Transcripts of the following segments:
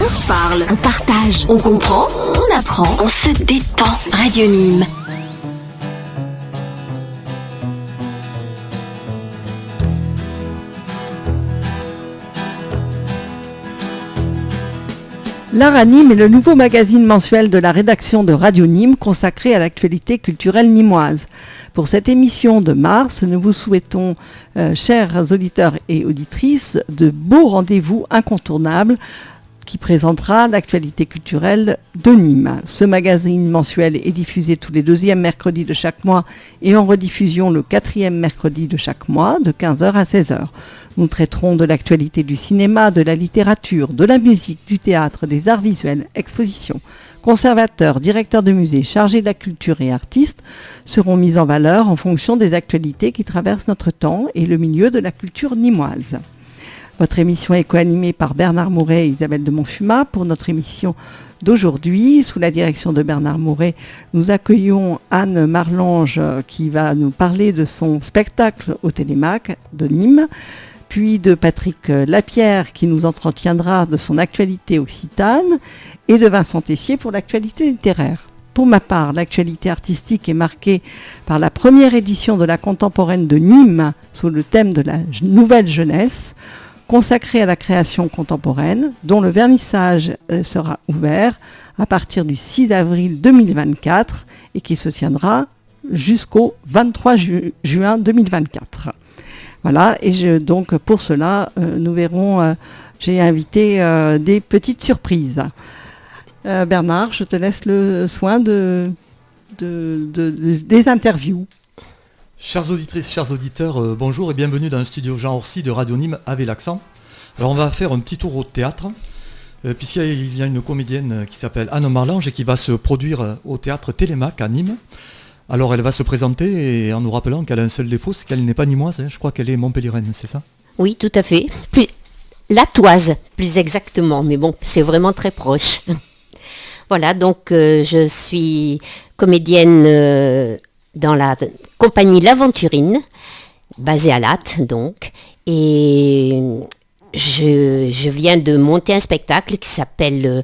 se parle, on partage, on comprend, on apprend, on se détend. Radio Nîmes. L'Art à Nîmes est le nouveau magazine mensuel de la rédaction de Radio Nîmes consacré à l'actualité culturelle nîmoise. Pour cette émission de mars, nous vous souhaitons, chers auditeurs et auditrices, de beaux rendez-vous incontournables qui présentera l'actualité culturelle de Nîmes. Ce magazine mensuel est diffusé tous les deuxièmes mercredis de chaque mois et en rediffusion le quatrième mercredi de chaque mois de 15h à 16h. Nous traiterons de l'actualité du cinéma, de la littérature, de la musique, du théâtre, des arts visuels, expositions. Conservateurs, directeurs de musées, chargés de la culture et artistes seront mis en valeur en fonction des actualités qui traversent notre temps et le milieu de la culture nîmoise. Votre émission est co-animée par Bernard Mouret et Isabelle de Montfuma. Pour notre émission d'aujourd'hui, sous la direction de Bernard Mouret, nous accueillons Anne Marlange qui va nous parler de son spectacle au Télémac de Nîmes, puis de Patrick Lapierre qui nous entretiendra de son actualité occitane et de Vincent Tessier pour l'actualité littéraire. Pour ma part, l'actualité artistique est marquée par la première édition de la Contemporaine de Nîmes sous le thème de la nouvelle jeunesse, consacrée à la création contemporaine, dont le vernissage sera ouvert à partir du 6 avril 2024 et qui se tiendra jusqu'au 23 juin 2024. Voilà, et donc pour cela, nous verrons, j'ai invité des petites surprises. Bernard, je te laisse le soin des interviews. Chères auditrices, chers auditeurs, bonjour et bienvenue dans le studio Jean Orsi de Radio Nîmes avec l'accent. Alors on va faire un petit tour au théâtre, puisqu'il y a une comédienne qui s'appelle Anne Marlange et qui va se produire au théâtre Télémac à Nîmes. Alors elle va se présenter et en nous rappelant qu'elle a un seul défaut, c'est qu'elle n'est pas nîmoise, je crois qu'elle est montpelliéraine, c'est ça ? Oui, tout à fait. Latoise, plus exactement, mais bon, c'est vraiment très proche. Voilà, donc je suis comédienne dans la compagnie L'Aventurine, basée à Latte, donc, et je viens de monter un spectacle qui s'appelle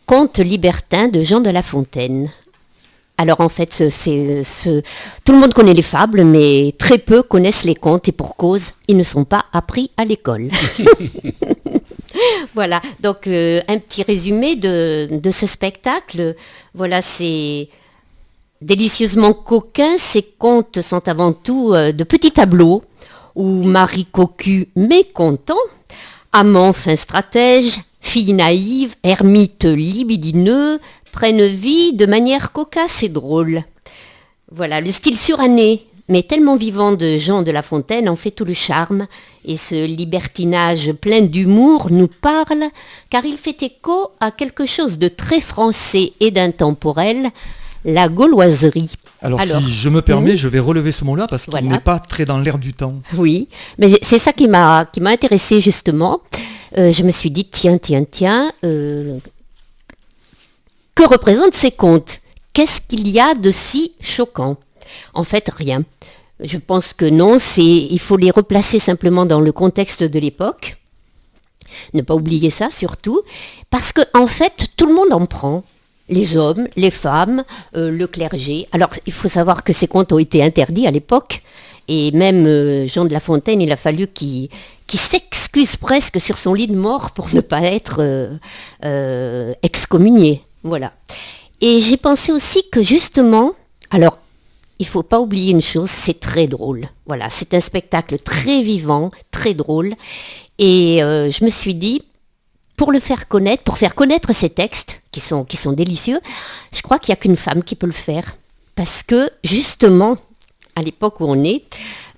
Contes libertins de Jean de La Fontaine. Alors en fait, tout le monde connaît les fables, mais très peu connaissent les contes, et pour cause, ils ne sont pas appris à l'école. Voilà, donc un petit résumé de ce spectacle. Voilà, c'est délicieusement coquin. Ces contes sont avant tout de petits tableaux où Marie cocu mécontent, amant fin stratège, fille naïve, ermite libidineux, prennent vie de manière cocasse et drôle. Voilà, le style suranné, mais tellement vivant de Jean de La Fontaine en fait tout le charme, et ce libertinage plein d'humour nous parle, car il fait écho à quelque chose de très français et d'intemporel, la gauloiserie. Alors si je me permets, je vais relever ce mot-là parce qu'il n'est pas très dans l'air du temps. Oui, mais c'est ça qui m'a intéressée justement. Je me suis dit, tiens, que représentent ces contes ? Qu'est-ce qu'il y a de si choquant ? En fait, rien. Je pense que non, il faut les replacer simplement dans le contexte de l'époque. Ne pas oublier ça surtout, parce qu'en fait, tout le monde en prend. Les hommes, les femmes, le clergé. Alors, il faut savoir que ces contes ont été interdits à l'époque, et même Jean de La Fontaine, il a fallu qu'il s'excuse presque sur son lit de mort pour ne pas être excommunié. Voilà. Et j'ai pensé aussi que justement, alors, il ne faut pas oublier une chose, c'est très drôle. Voilà, c'est un spectacle très vivant, très drôle. Et je me suis dit, pour faire connaître ces textes, qui sont délicieux, je crois qu'il n'y a qu'une femme qui peut le faire. Parce que, justement, à l'époque où on est,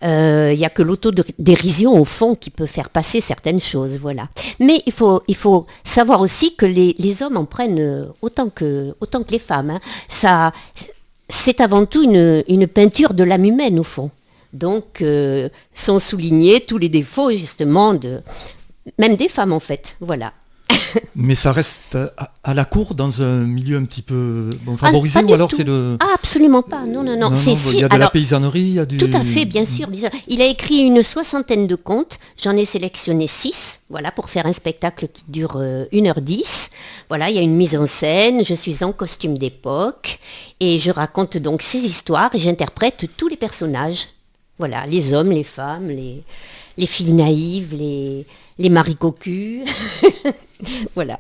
il n'y a que l'autodérision, au fond, qui peut faire passer certaines choses, voilà. Mais il faut savoir aussi que les hommes en prennent autant que les femmes. Hein. Ça, c'est avant tout une peinture de l'âme humaine, au fond. Donc, sont soulignés tous les défauts, justement, même des femmes, en fait, voilà. Mais ça reste à la cour, dans un milieu un petit peu favorisé, ou alors tout. c'est le... Ah, absolument pas. Non. il y a de la paysannerie, il y a du... Tout à fait, bien sûr. Il a écrit une 60aine de contes. J'en ai sélectionné 6, voilà, pour faire un spectacle qui dure 1h10. Voilà, il y a une mise en scène, je suis en costume d'époque, et je raconte donc ces histoires, et j'interprète tous les personnages. Voilà, les hommes, les femmes, les filles naïves, les maris cocus. Voilà.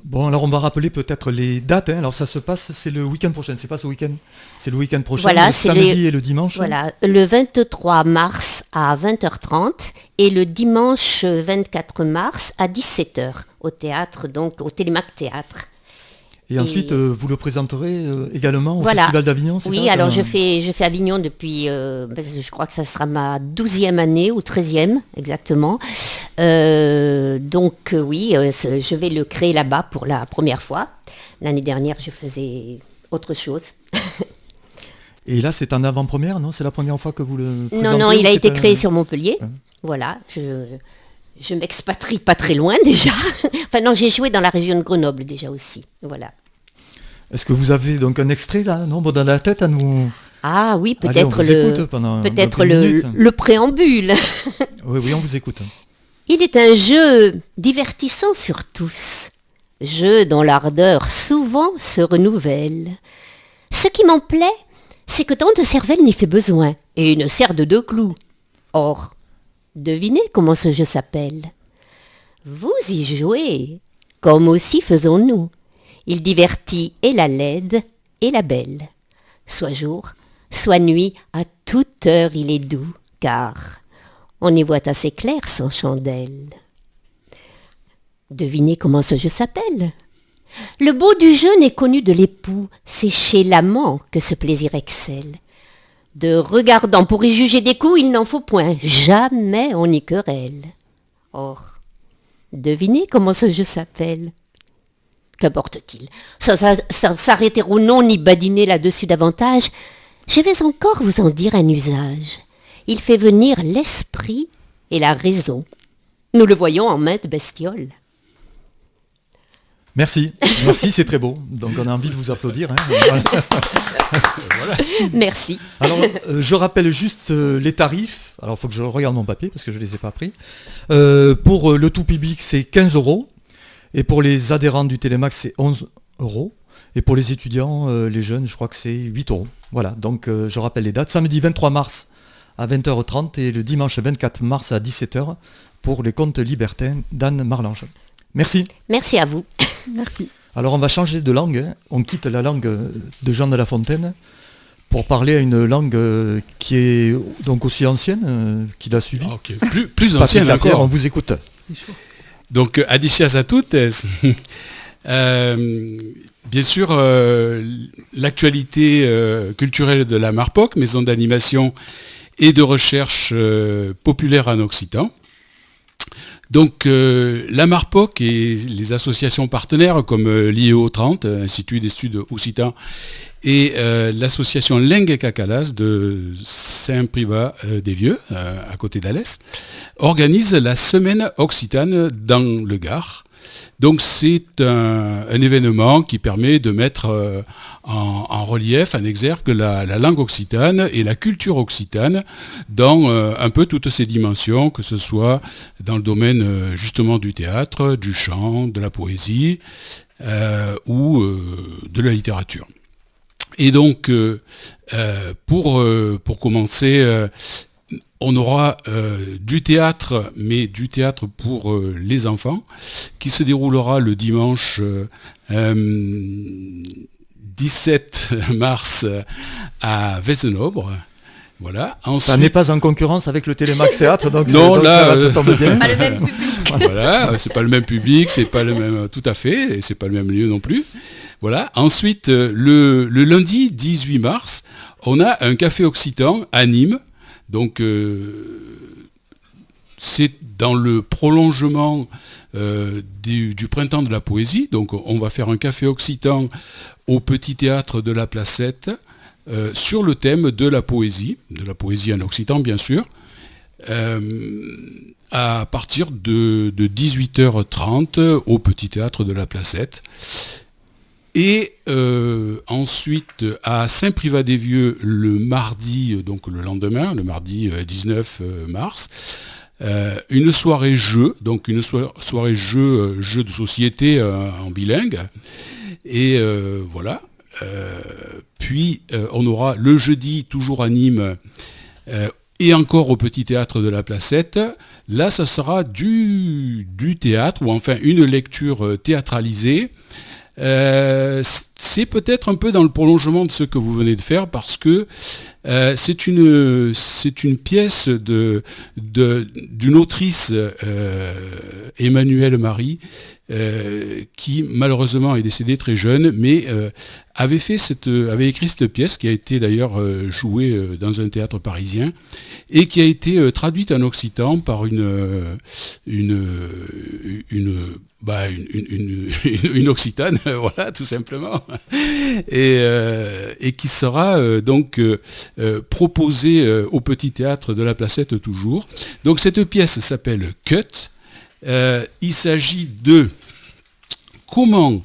Bon, alors on va rappeler peut-être les dates. Alors ça se passe, c'est le week-end prochain, c'est pas ce week-end, c'est le week-end prochain, Voilà, le c'est samedi et le dimanche. Voilà, le 23 mars à 20h30 et le dimanche 24 mars à 17h au théâtre, donc au Télémac Théâtre. Et ensuite, vous le présenterez également au Voilà. Festival d'Avignon, c'est ça? Oui, alors je fais Avignon depuis, je crois que ça sera ma 12e année ou 13e exactement. Donc oui, je vais le créer là-bas pour la première fois. L'année dernière, je faisais autre chose. Et là, c'est en avant-première, non? C'est la première fois que vous le présentez? Non, ou il a c'est été créé sur Montpellier. Ouais. Voilà, je m'expatrie pas très loin déjà. Enfin non, j'ai joué dans la région de Grenoble déjà aussi. Voilà. Est-ce que vous avez donc un extrait là, non, dans la tête à nous? Ah oui, Allez, on peut-être vous écoute pendant peut-être quelques minutes. le préambule. Oui, on vous écoute. Il est un jeu divertissant sur tous, jeu dont l'ardeur souvent se renouvelle. Ce qui m'en plaît, c'est que tant de cervelle n'y fait besoin, et ne sert de 2 clous. Or, devinez comment ce jeu s'appelle. Vous y jouez, comme aussi faisons-nous. Il divertit et la laide et la belle. Soit jour, soit nuit, à toute heure il est doux, car on y voit assez clair sans chandelle. Devinez comment ce jeu s'appelle. Le beau du jeu n'est connu de l'époux, c'est chez l'amant que ce plaisir excelle. De regardant pour y juger des coups, il n'en faut point, jamais on n'y querelle. Or, devinez comment ce jeu s'appelle. Qu'importe-t-il, sans s'arrêter ou non, ni badiner là-dessus davantage, je vais encore vous en dire un usage. Il fait venir l'esprit et la raison. Nous le voyons en maintes bestioles. Merci, c'est très beau. Donc on a envie de vous applaudir. Hein. Voilà. Merci. Alors, je rappelle juste les tarifs. Alors, il faut que je regarde mon papier parce que je ne les ai pas pris. Pour le tout public, c'est 15 €. Et pour les adhérents du Télémac, c'est 11 €. Et pour les étudiants, les jeunes, je crois que c'est 8 €. Voilà, donc je rappelle les dates. Samedi 23 mars à 20h30 et le dimanche 24 mars à 17h pour les contes libertins d'Anne Marlange. Merci. Merci à vous. Merci. Alors on va changer de langue. Hein. On quitte la langue de Jean de La Fontaine pour parler à une langue qui est donc aussi ancienne qu'il a suivie. Ok, plus ancienne encore. On vous écoute. Donc, Adicias a toutes. Bien sûr, l'actualité culturelle de la Marpoc, maison d'animation et de recherche populaire en Occitan. Donc, la Marpoc et les associations partenaires comme l'IEO 30, Institut d'études occitan, et l'association Lengue et Cacalas de Saint-Privat-des-Vieux, à côté d'Alès, organise la semaine occitane dans le Gard. Donc c'est un événement qui permet de mettre en relief, en exergue la langue occitane et la culture occitane dans un peu toutes ses dimensions, que ce soit dans le domaine justement du théâtre, du chant, de la poésie ou de la littérature. Et donc, pour commencer, on aura du théâtre, mais du théâtre pour les enfants, qui se déroulera le dimanche 17 mars à Vezenobre. Voilà. Ensuite, ça n'est pas en concurrence avec le Télémac Théâtre, donc, non, donc là, ça tombe bien. C'est pas le même public. Voilà, c'est pas le même public, c'est pas le même, tout à fait, et c'est pas le même lieu non plus. Voilà. Ensuite, le lundi 18 mars, on a un café occitan à Nîmes. Donc, c'est dans le prolongement du printemps de la poésie. Donc, on va faire un café occitan au petit théâtre de la Placette sur le thème de la poésie en occitan, bien sûr. à partir de 18h30 au Petit Théâtre de la Placette. Et ensuite à Saint-Privat-des-Vieux le mardi, donc le lendemain, le mardi 19 mars, une soirée jeu, donc une soirée jeu de société en bilingue. Et voilà. Puis on aura le jeudi, toujours à Nîmes, et encore au Petit Théâtre de la Placette. Là, ça sera du théâtre, ou enfin une lecture théâtralisée. C'est peut-être un peu dans le prolongement de ce que vous venez de faire, parce que c'est une pièce d'une autrice, Emmanuelle Marie, qui malheureusement est décédée très jeune, mais avait écrit cette pièce qui a été d'ailleurs jouée dans un théâtre parisien et qui a été traduite en occitan par une occitane, voilà, tout simplement, et qui sera donc proposée au Petit Théâtre de la Placette toujours. Donc cette pièce s'appelle Cut. Il s'agit de comment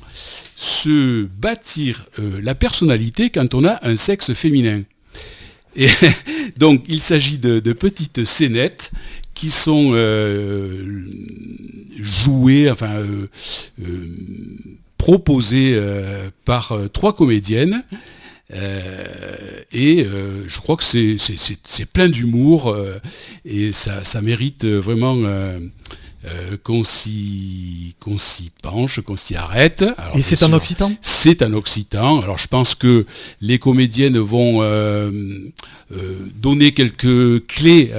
se bâtir la personnalité quand on a un sexe féminin. Et donc il s'agit de petites scénettes qui sont jouées, proposées par 3 comédiennes. Et je crois que c'est plein d'humour et ça mérite vraiment qu'on s'y penche, qu'on s'y arrête. Alors, et c'est en occitan ? C'est en occitan. Alors je pense que les comédiennes vont donner quelques clés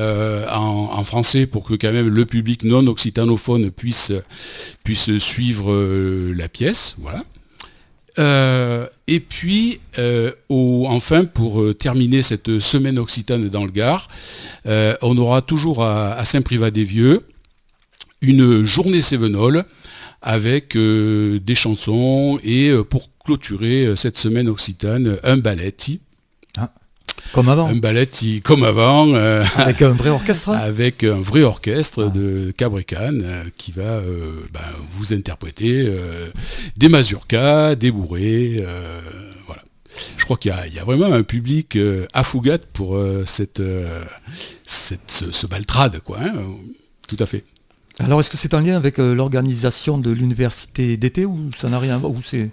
en français pour que quand même le public non occitanophone puisse suivre la pièce. Voilà. Et puis, enfin, pour terminer cette semaine occitane dans le Gard, on aura toujours à Saint-Privat-des-Vieux une journée cévenole avec des chansons et pour clôturer cette semaine occitane, un balletti. Comme avant. Un balletti comme avant. Avec un vrai orchestre. Avec un vrai orchestre de Cabrecan qui va vous interpréter des mazurkas, des bourrées. Voilà. Je crois qu'il y a vraiment un public à Fougas pour ce baltrade, quoi. Hein. Tout à fait. Alors, est-ce que c'est en lien avec l'organisation de l'université d'été ou ça n'a rien à voir ou c'est...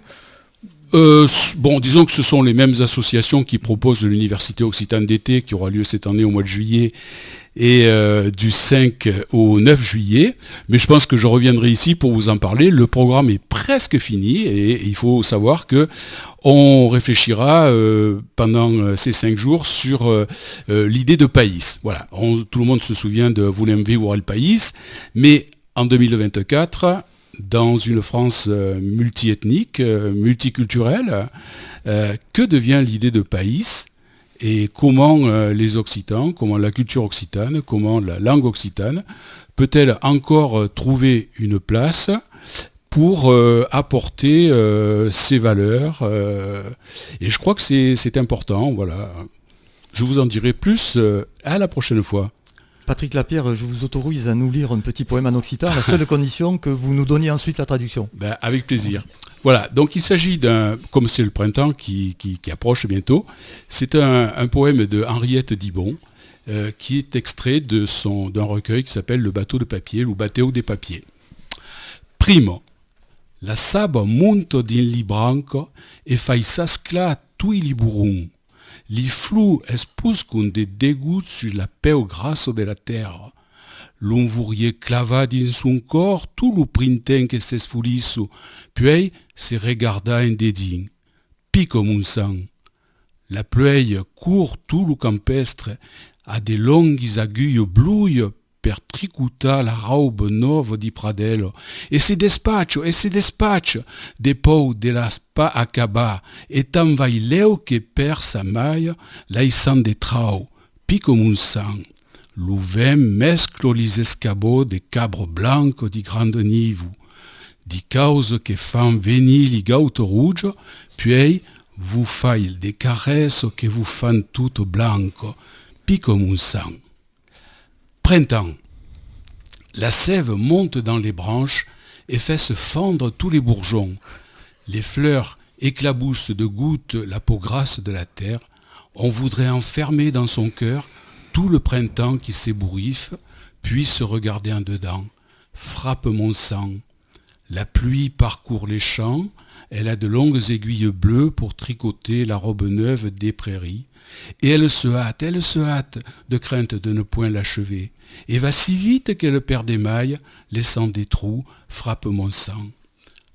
Disons que ce sont les mêmes associations qui proposent l'université occitane d'été qui aura lieu cette année au mois de juillet et du 5 au 9 juillet. Mais je pense que je reviendrai ici pour vous en parler. Le programme est presque fini et il faut savoir que on réfléchira pendant ces 5 jours sur l'idée de pays. Voilà. Tout le monde se souvient de Voulem vivre le pays, mais en 2024, dans une France multiethnique, multiculturelle, que devient l'idée de pays et comment les Occitans, comment la culture occitane, comment la langue occitane peut-elle encore trouver une place pour apporter ses valeurs et je crois que c'est important, voilà. Je vous en dirai plus à la prochaine fois. Patrick Lapierre, je vous autorise à nous lire un petit poème en occitan, à la seule condition que vous nous donniez ensuite la traduction. Avec plaisir. Voilà, donc il s'agit comme c'est le printemps qui approche bientôt, c'est un poème de Henriette Dibon, qui est extrait d'un recueil qui s'appelle Le bateau de papier, ou Batteo de papier. Primo, la saba munto din li branco e fai sascla tui li burun. Li flous espuscun de dégoût sur la peu grasso de la terre. L'onvourier clava dans son corps tout le printemps que s'esfulisso, puis se regarda en dédain. Pico mon sang. La pluie court tout le campestre, a de longues aiguilles blouilles per tricuta la robe nova di pradello, e se despacho, de pou de la spa acaba, e tan vai leu que per sa maia, laissant de trau, pico mon sang. Lo vent mesclo lis escabeaux de cabro blanco di grande nivo, di cause que fan venir li gauto rouge, puis vous fai de caresses que vous fan tout blanco, pico mon sang. printemps. La sève monte dans les branches et fait se fendre tous les bourgeons. Les fleurs éclaboussent de gouttes la peau grasse de la terre. On voudrait enfermer dans son cœur tout le printemps qui s'ébouriffe, puis se regarder en dedans. Frappe mon sang. La pluie parcourt les champs, elle a de longues aiguilles bleues pour tricoter la robe neuve des prairies. Et elle se hâte de crainte de ne point l'achever, et va si vite qu'elle perd des mailles, laissant des trous, frappe mon sang.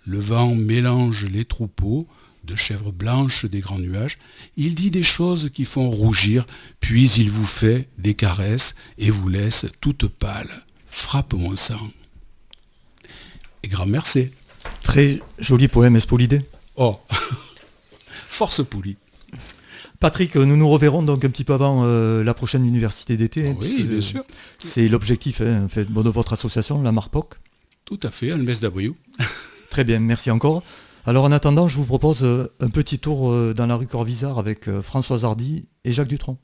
Le vent mélange les troupeaux, de chèvres blanches des grands nuages, il dit des choses qui font rougir, puis il vous fait des caresses et vous laisse toute pâle. Frappe mon sang. Et grand merci. Très joli poème Espolidé. Oh, force poulie. Patrick, nous nous reverrons donc un petit peu avant la prochaine université d'été. Oui, bien sûr. C'est l'objectif en fait, de votre association, la Marpoc. Tout à fait, un MSW. Très bien, merci encore. Alors en attendant, je vous propose un petit tour dans la rue Corvisart avec Françoise Hardy et Jacques Dutronc.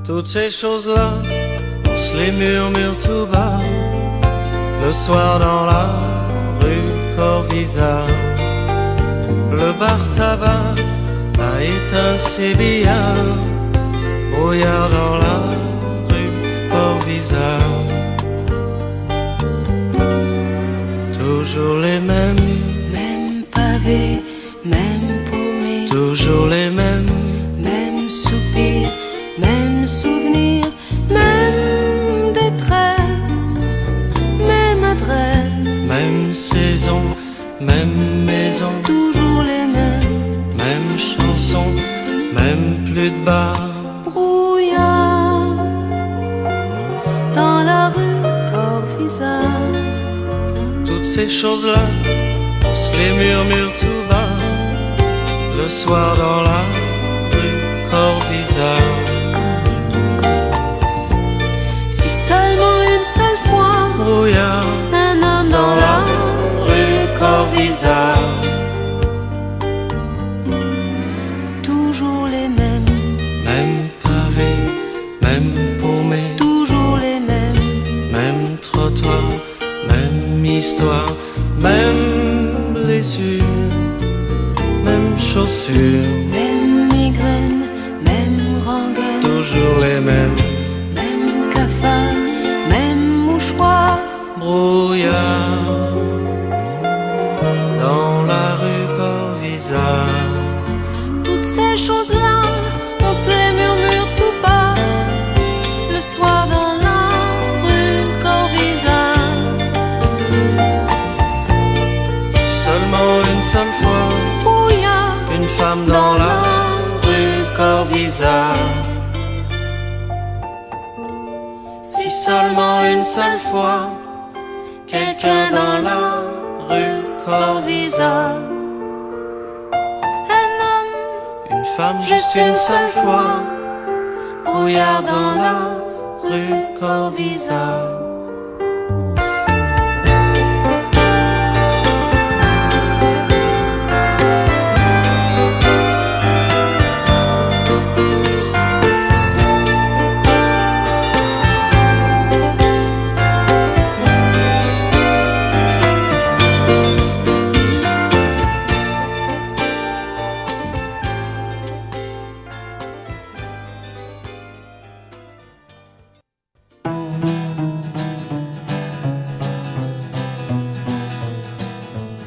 Toutes ces choses-là, on se les murmure tout bas, le soir dans la rue Corvisart. Le bar tabac a éteint ses billards, brouillard dans la rue Corvisart. Toujours les mêmes pavés, même paumés, toujours les mêmes soupirs, même souvenirs, même détresse, même adresse, même saison, même maison, toujours les mêmes chansons, même plus de bar. brouillard dans la rue Corvisart. Toutes ces choses-là, on se les murmure tout bas, le soir dans la rue Corvisart. Si seulement une seule fois, Brouillard un homme dans la rue Corvisart. toujours les mêmes, Même pavé, même paumé, toujours les mêmes, même trottoir, même histoire, même blessure, même chaussure, même migraine, même rengaine, toujours les mêmes. même cafard, même mouchoir, Brouillard dans la rue Corvisart. toutes ces choses-là, on se les murmure tout bas, le soir dans la rue Corvisart. Seulement une seule fois, Brouillard une femme dans la rue Corvisart. Si seulement une seule fois, quelqu'un dans la rue Corvisart. un homme, Une femme, juste une seule fois, brouillard dans la rue Corvisart.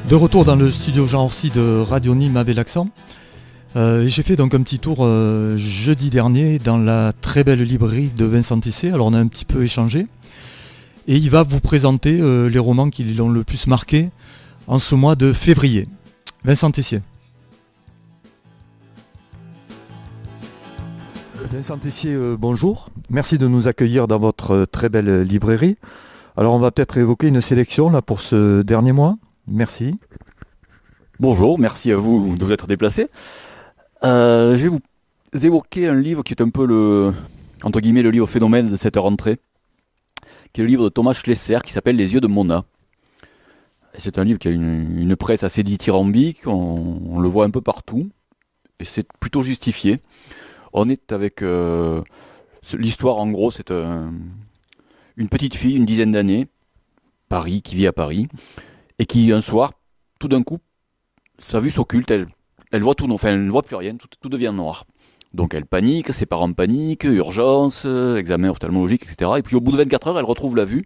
De retour dans le studio Jean Orsi de Radio Nîmes avec l'accent. J'ai fait donc un petit tour jeudi dernier dans la très belle librairie de Vincent Tessier. Alors on a un petit peu échangé. Et il va vous présenter les romans qui l'ont le plus marqué en ce mois de février. Vincent Tessier. Vincent Tessier, bonjour. Merci de nous accueillir dans votre très belle librairie. Alors on va peut-être évoquer une sélection là pour ce dernier mois. Merci. Bonjour, merci à vous de vous être déplacé. Je vais vous évoquer un livre qui est un peu le, entre guillemets, le livre phénomène de cette rentrée, qui est le livre de Thomas Schlesser, qui s'appelle Les yeux de Mona. Et c'est un livre qui a une presse assez dithyrambique, on le voit un peu partout, et c'est plutôt justifié. On est avec... l'histoire, en gros, c'est une petite fille, une dizaine d'années, Paris, qui vit à Paris, et qui, un soir, tout d'un coup, sa vue s'occulte, elle voit tout, enfin, elle ne voit plus rien, tout devient noir. Donc elle panique, ses parents paniquent, urgence, examen ophtalmologique, etc. Et puis au bout de 24 heures, elle retrouve la vue.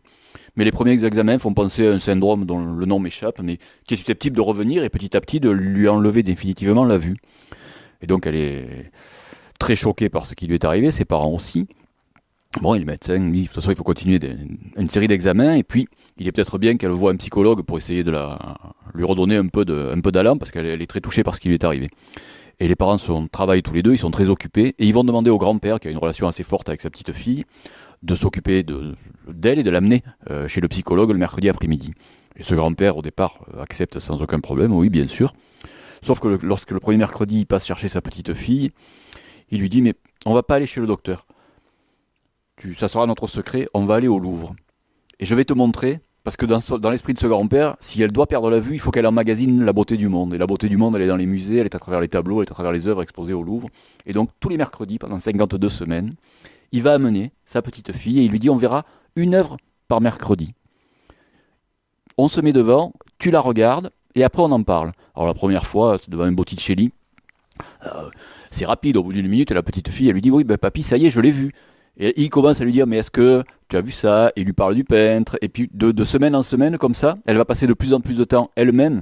Mais les premiers examens font penser à un syndrome dont le nom m'échappe, mais qui est susceptible de revenir et petit à petit de lui enlever définitivement la vue. Et donc elle est très choquée par ce qui lui est arrivé, ses parents aussi. Bon, et le médecin, lui, de toute façon, il faut continuer une série d'examens, et puis il est peut-être bien qu'elle voie un psychologue pour essayer de lui redonner un peu d'allant, parce qu'elle est très touchée par ce qui lui est arrivé. Et les parents travaillent tous les deux, ils sont très occupés, et ils vont demander au grand-père, qui a une relation assez forte avec sa petite fille, de s'occuper d'elle et de l'amener chez le psychologue le mercredi après-midi. Et ce grand-père, au départ, accepte sans aucun problème, oui, bien sûr. Sauf que lorsque le premier mercredi, il passe chercher sa petite fille, il lui dit « Mais on va pas aller chez le docteur. Ça sera notre secret, on va aller au Louvre. Et je vais te montrer, parce que dans l'esprit de ce grand-père, si elle doit perdre la vue, il faut qu'elle emmagasine la beauté du monde. Et la beauté du monde, elle est dans les musées, elle est à travers les tableaux, elle est à travers les œuvres exposées au Louvre. Et donc, tous les mercredis, pendant 52 semaines, il va amener sa petite fille et il lui dit, on verra une œuvre par mercredi. On se met devant, tu la regardes, et après on en parle. Alors la première fois, c'est devant un Botticelli. C'est rapide, au bout d'une minute, et la petite fille, elle lui dit, oui, ben papy, ça y est, je l'ai vu. Et il commence à lui dire, mais est-ce que tu as vu ça? Il lui parle du peintre. Et puis de semaine en semaine, comme ça, elle va passer de plus en plus de temps elle-même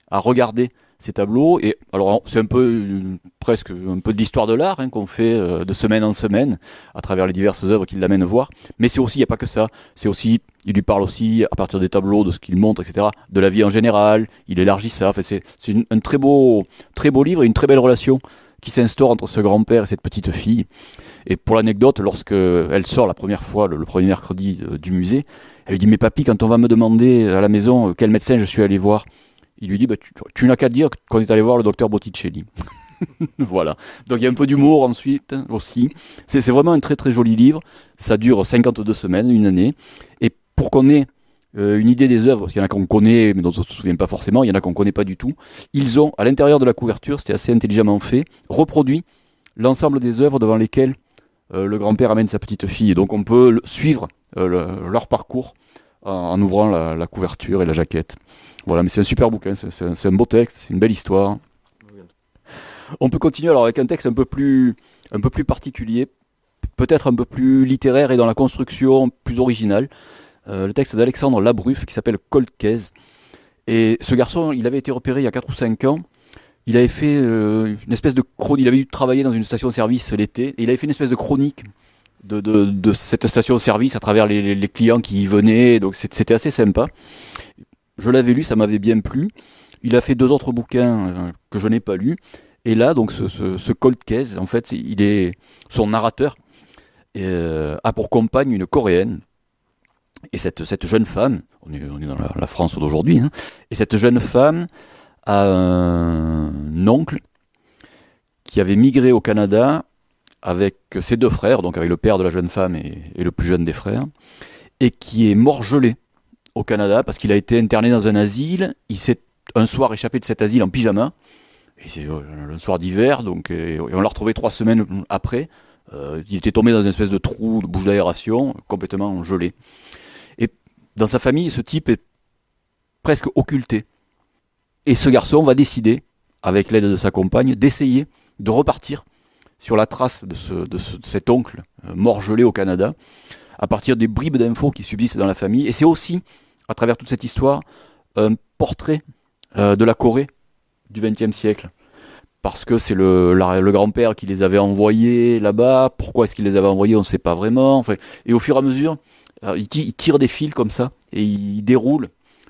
à regarder ces tableaux. Et alors c'est un peu, presque un peu de l'histoire de l'art qu'on fait de semaine en semaine, à travers les diverses œuvres qu'il l'amène voir. Mais c'est aussi, il n'y a pas que ça. C'est aussi, il lui parle aussi, à partir des tableaux, de ce qu'il montre, etc., de la vie en général. Il élargit ça. Enfin, c'est un très beau livre et une très belle relation qui s'instaure entre ce grand-père et cette petite fille. Et pour l'anecdote, lorsqu'elle sort la première fois, le premier mercredi du musée, elle lui dit, mais papy, quand on va me demander à la maison quel médecin je suis allé voir, il lui dit, bah, tu n'as qu'à dire qu'on est allé voir le docteur Botticelli. Voilà. Donc il y a un peu d'humour ensuite aussi. C'est vraiment un très très joli livre. Ça dure 52 semaines, une année. Et pour qu'on ait une idée des œuvres, parce qu'il y en a qu'on connaît mais dont on ne se souvient pas forcément, il y en a qu'on ne connaît pas du tout, ils ont, à l'intérieur de la couverture, c'était assez intelligemment fait, reproduit l'ensemble des œuvres devant lesquelles le grand-père amène sa petite fille. Et donc on peut suivre leur parcours en ouvrant la couverture et la jaquette. Voilà, mais c'est un super bouquin, c'est un beau texte, c'est une belle histoire. On peut continuer alors avec un texte un peu plus particulier, peut-être un peu plus littéraire et dans la construction plus originale. Le texte d'Alexandre Labruffe qui s'appelle Cold Case. Et ce garçon, il avait été repéré il y a 4 ou 5 ans. Il avait fait une espèce de chronique, il avait dû travailler dans une station-service l'été, et il avait fait une espèce de chronique de cette station-service à travers les clients qui y venaient, donc c'était assez sympa. Je l'avais lu, ça m'avait bien plu. Il a fait 2 autres bouquins que je n'ai pas lus, et là, donc ce Cold Case, en fait, son narrateur a pour compagne une Coréenne, et cette jeune femme, on est dans la France d'aujourd'hui, hein, et cette jeune femme a un oncle qui avait migré au Canada avec ses 2 frères, donc avec le père de la jeune femme et le plus jeune des frères, et qui est morgelé au Canada parce qu'il a été interné dans un asile. Il s'est un soir échappé de cet asile en pyjama, et c'est le soir d'hiver, donc, et on l'a retrouvé 3 semaines après. Il était tombé dans une espèce de trou, de bouche d'aération, complètement gelé. Et dans sa famille, ce type est presque occulté. Et ce garçon va décider, avec l'aide de sa compagne, d'essayer de repartir sur la trace de cet oncle morgelé au Canada, à partir des bribes d'infos qui subsistent dans la famille. Et c'est aussi, à travers toute cette histoire, un portrait de la Corée du XXe siècle. Parce que c'est le grand-père qui les avait envoyés là-bas. Pourquoi est-ce qu'il les avait envoyés, on ne sait pas vraiment. Enfin, et au fur et à mesure, il tire des fils comme ça, et il déroule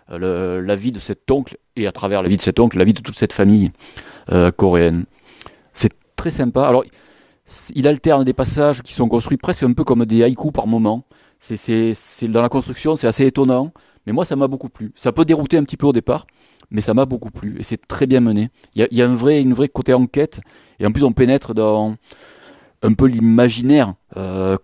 la vie de cet oncle, et à travers la vie de cet oncle, la vie de toute cette famille coréenne. C'est très sympa. Alors, il alterne des passages qui sont construits presque un peu comme des haïkus par moment. C'est dans la construction, c'est assez étonnant, mais moi ça m'a beaucoup plu. Ça peut dérouter un petit peu au départ, mais ça m'a beaucoup plu, et c'est très bien mené. Il y a une vraie côté enquête, et en plus on pénètre dans un peu l'imaginaire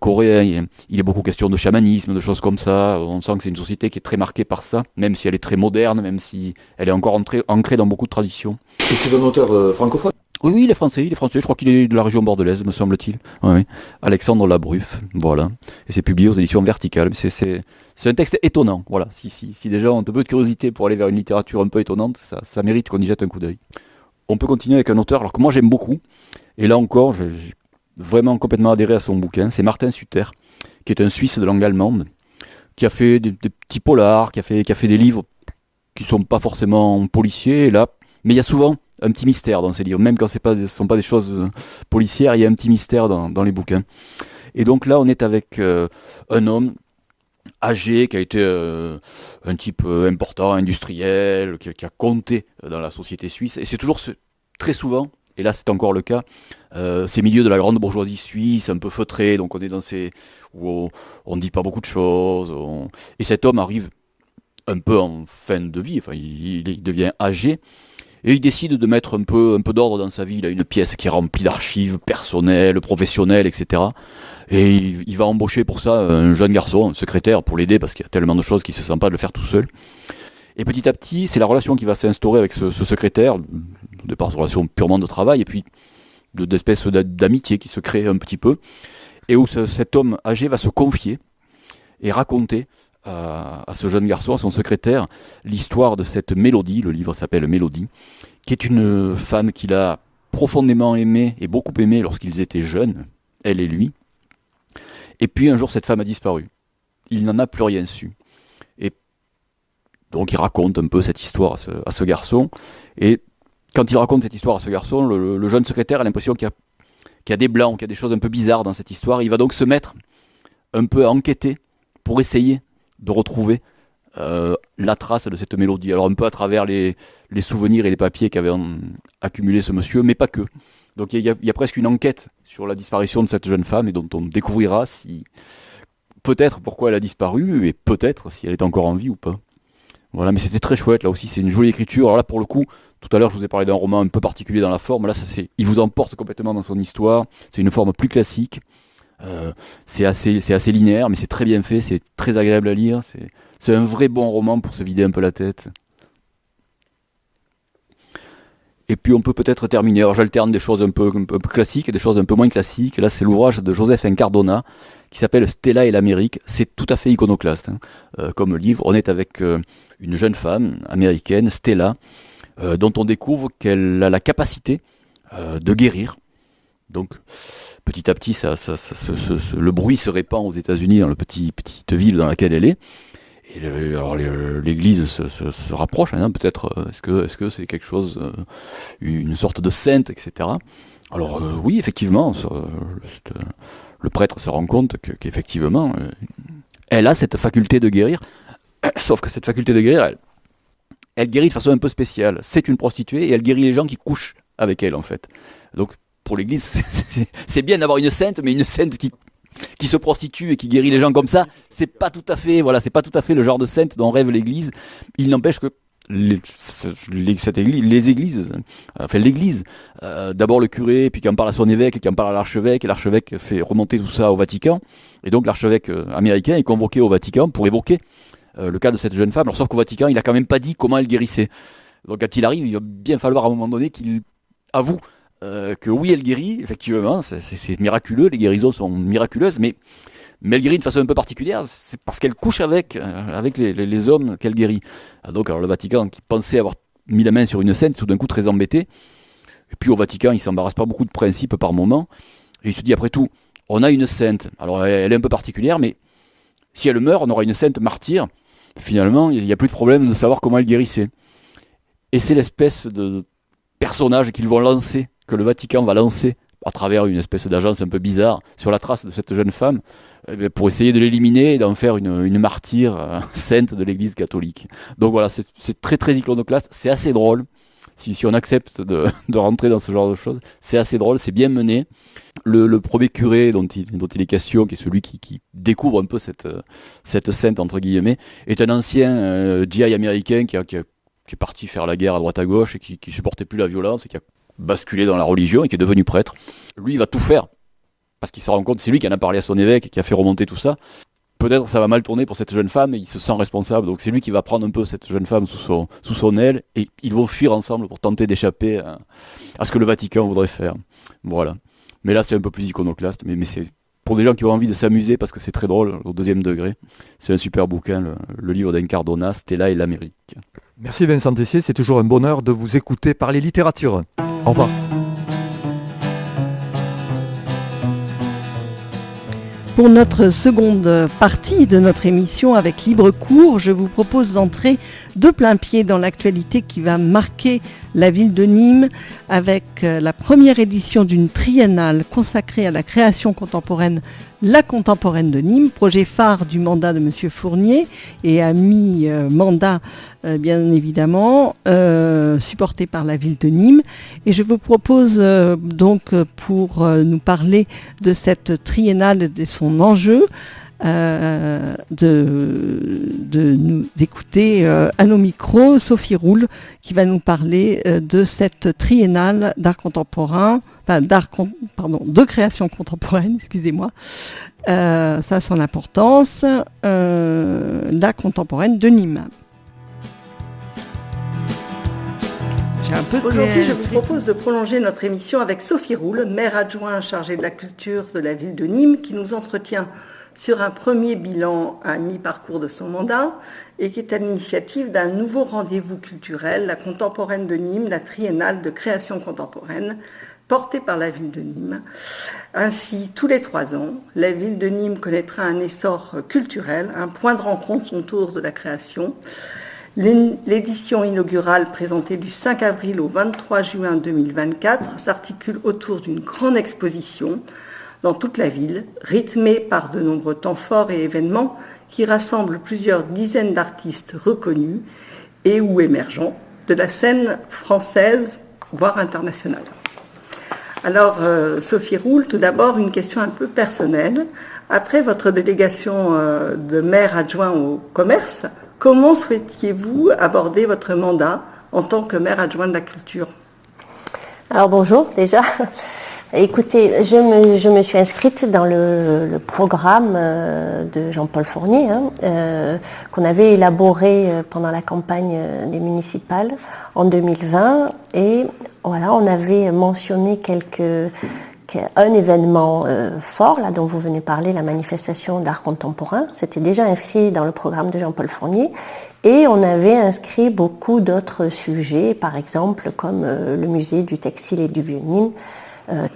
coréen. Il est beaucoup question de chamanisme, de choses comme ça. On sent que c'est une société qui est très marquée par ça, même si elle est très moderne, même si elle est encore ancrée dans beaucoup de traditions. Et c'est un auteur francophone? Oui, il est français, je crois qu'il est de la région bordelaise, me semble-t-il. Oui. Alexandre Labruffe, voilà. Et c'est publié aux éditions Verticales. C'est un texte étonnant, voilà. Si des gens ont un peu de curiosité pour aller vers une littérature un peu étonnante, ça mérite qu'on y jette un coup d'œil. On peut continuer avec un auteur alors que moi j'aime beaucoup, et là encore, j'ai vraiment complètement adhéré à son bouquin, c'est Martin Suter, qui est un Suisse de langue allemande, qui a fait des petits polars, qui a fait des livres qui sont pas forcément policiers, là, mais il y a souvent un petit mystère dans ces livres, même quand ce ne sont pas des choses policières, il y a un petit mystère dans les bouquins. Et donc là, on est avec un homme âgé, qui a été un type important, industriel, qui a compté dans la société suisse, et c'est toujours très souvent, et là c'est encore le cas, ces milieux de la grande bourgeoisie suisse, un peu feutrés, donc on est dans ces où on ne dit pas beaucoup de choses, et cet homme arrive un peu en fin de vie, enfin il devient âgé, et il décide de mettre un peu d'ordre dans sa vie. Il a une pièce qui est remplie d'archives personnelles, professionnelles, etc. Et il va embaucher pour ça un jeune garçon, un secrétaire, pour l'aider, parce qu'il y a tellement de choses qu'il ne se sent pas de le faire tout seul. Et petit à petit, c'est la relation qui va s'instaurer avec ce secrétaire, au départ une relation purement de travail, et puis d'espèces d'amitié qui se crée un petit peu, et où cet homme âgé va se confier et raconter à ce jeune garçon, à son secrétaire, l'histoire de cette Mélodie, le livre s'appelle Mélodie, qui est une femme qu'il a profondément aimée et beaucoup aimée lorsqu'ils étaient jeunes, elle et lui. Et puis un jour, cette femme a disparu. Il n'en a plus rien su. Et donc il raconte un peu cette histoire à ce garçon. Et quand il raconte cette histoire à ce garçon, le jeune secrétaire a l'impression qu'il y a des blancs, qu'il y a des choses un peu bizarres dans cette histoire. Il va donc se mettre un peu à enquêter pour essayer de retrouver la trace de cette mélodie. Alors un peu à travers les souvenirs et les papiers qu'avait accumulé ce monsieur, mais pas que. Donc il y a presque une enquête sur la disparition de cette jeune femme, et dont on découvrira peut-être pourquoi elle a disparu, et peut-être si elle est encore en vie ou pas. Voilà, mais c'était très chouette, là aussi c'est une jolie écriture. Alors là pour le coup, tout à l'heure je vous ai parlé d'un roman un peu particulier dans la forme, là il vous emporte complètement dans son histoire, c'est une forme plus classique. C'est assez linéaire, mais c'est très bien fait, c'est très agréable à lire, c'est un vrai bon roman pour se vider un peu la tête. Et puis on peut peut-être terminer, alors j'alterne des choses un peu classiques et des choses un peu moins classiques. Là c'est l'ouvrage de Joseph Incardona qui s'appelle Stella et l'Amérique. C'est tout à fait iconoclaste comme livre. On est avec une jeune femme américaine, Stella, dont on découvre qu'elle a la capacité de guérir. Donc petit à petit, le bruit se répand aux États-Unis, dans la petite ville dans laquelle elle est. Et alors l'Église se rapproche, hein, peut-être. Est-ce que c'est quelque chose, une sorte de sainte, etc. Alors oui, effectivement, le prêtre se rend compte qu'effectivement, elle a cette faculté de guérir. Sauf que cette faculté de guérir, elle guérit de façon un peu spéciale. C'est une prostituée et elle guérit les gens qui couchent avec elle, en fait. Donc pour l'Église, c'est bien d'avoir une sainte, mais une sainte qui se prostitue et qui guérit les gens comme ça, c'est pas tout à fait le genre de sainte dont rêve l'Église. Il n'empêche que l'Église, d'abord le curé, puis qui en parle à son évêque, qui en parle à l'archevêque, et l'archevêque fait remonter tout ça au Vatican, et donc l'archevêque américain est convoqué au Vatican pour évoquer le cas de cette jeune femme. Alors, sauf qu'au Vatican, il a quand même pas dit comment elle guérissait. Donc quand il arrive, il va bien falloir à un moment donné qu'il avoue que oui, elle guérit, effectivement, c'est miraculeux, les guérisons sont miraculeuses, mais elle guérit de façon un peu particulière, c'est parce qu'elle couche avec les hommes qu'elle guérit. Donc alors, le Vatican, qui pensait avoir mis la main sur une sainte, tout d'un coup très embêté, et puis au Vatican, il ne s'embarrasse pas beaucoup de principes par moment, et il se dit, après tout, on a une sainte, alors elle est un peu particulière, mais si elle meurt, on aura une sainte martyre, finalement, il n'y a plus de problème de savoir comment elle guérissait. Et c'est l'espèce de personnage qu'ils vont lancer, que le Vatican va lancer à travers une espèce d'agence un peu bizarre sur la trace de cette jeune femme, pour essayer de l'éliminer et d'en faire une martyre sainte de l'Église catholique. Donc voilà, c'est très très iconoclaste, c'est assez drôle, si on accepte de rentrer dans ce genre de choses, c'est assez drôle, c'est bien mené. Le premier curé dont il est question, qui est celui qui découvre un peu cette sainte entre guillemets, est un ancien GI américain qui est parti faire la guerre à droite à gauche et qui supportait plus la violence et qui a basculé dans la religion et qui est devenu prêtre. Lui, il va tout faire parce qu'il se rend compte, c'est lui qui en a parlé à son évêque, qui a fait remonter tout ça. Peut-être ça va mal tourner pour cette jeune femme et il se sent responsable. Donc c'est lui qui va prendre un peu cette jeune femme sous son aile et ils vont fuir ensemble pour tenter d'échapper à ce que le Vatican voudrait faire. Voilà. Mais là c'est un peu plus iconoclaste, mais c'est pour des gens qui ont envie de s'amuser parce que c'est très drôle au 2e degré. C'est un super bouquin, le livre d'Incardona, Stella et l'Amérique. Merci Vincent Tessier, c'est toujours un bonheur de vous écouter parler littérature. Au revoir. Pour notre seconde partie de notre émission avec Libre Cours, je vous propose d'entrer de plein pied dans l'actualité qui va marquer la ville de Nîmes avec la première édition d'une triennale consacrée à la création contemporaine, La Contemporaine de Nîmes, projet phare du mandat de M. Fournier et à mi-mandat bien évidemment, supporté par la ville de Nîmes. Et je vous propose donc pour nous parler de cette triennale et de son enjeu, d'écouter à nos micros Sophie Roule qui va nous parler de cette triennale d'art contemporain, de création contemporaine, excusez-moi. Ça a son importance, la contemporaine de Nîmes. Aujourd'hui, je vous propose de prolonger notre émission avec Sophie Roule, maire adjoint chargée de la culture de la ville de Nîmes, qui nous entretient sur un premier bilan à mi-parcours de son mandat et qui est à l'initiative d'un nouveau rendez-vous culturel, la Contemporaine de Nîmes, la triennale de création contemporaine, portée par la ville de Nîmes. Ainsi, tous les 3 ans, la ville de Nîmes connaîtra un essor culturel, un point de rencontre autour de la création. L'édition inaugurale présentée du 5 avril au 23 juin 2024 s'articule autour d'une grande exposition dans toute la ville, rythmée par de nombreux temps forts et événements qui rassemblent plusieurs dizaines d'artistes reconnus et ou émergents de la scène française, voire internationale. Alors, Sophie Roule, tout d'abord, une question un peu personnelle. Après votre délégation de maire adjoint au commerce, comment souhaitiez-vous aborder votre mandat en tant que maire adjoint de la culture ? Alors bonjour déjà. Écoutez, je me suis inscrite dans le programme de Jean-Paul Fournier qu'on avait élaboré pendant la campagne des municipales en 2020 et voilà, on avait mentionné un événement fort là dont vous venez parler, la manifestation d'art contemporain. C'était déjà inscrit dans le programme de Jean-Paul Fournier et on avait inscrit beaucoup d'autres sujets, par exemple comme le musée du textile et du vieux Nîmes,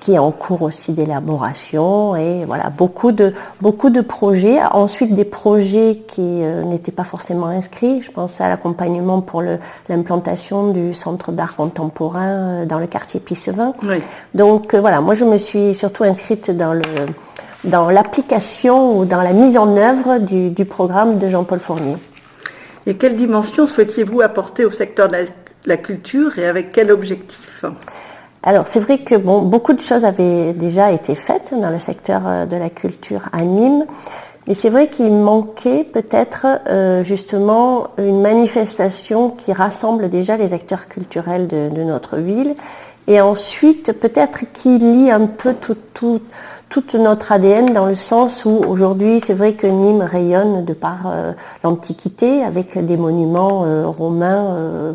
qui est en cours aussi d'élaboration et voilà beaucoup de projets. Ensuite des projets qui n'étaient pas forcément inscrits. Je pense à l'accompagnement pour l'implantation du centre d'art contemporain dans le quartier Pissevin. Oui. Donc voilà, moi je me suis surtout inscrite dans l'application ou dans la mise en œuvre du programme de Jean-Paul Fournier. Et quelle dimension souhaitiez-vous apporter au secteur de la culture et avec quel objectif ? Alors c'est vrai que beaucoup de choses avaient déjà été faites dans le secteur de la culture à Nîmes, mais c'est vrai qu'il manquait peut-être justement une manifestation qui rassemble déjà les acteurs culturels de notre ville et ensuite peut-être qui lie un peu toute notre ADN dans le sens où aujourd'hui c'est vrai que Nîmes rayonne de par l'Antiquité avec des monuments romains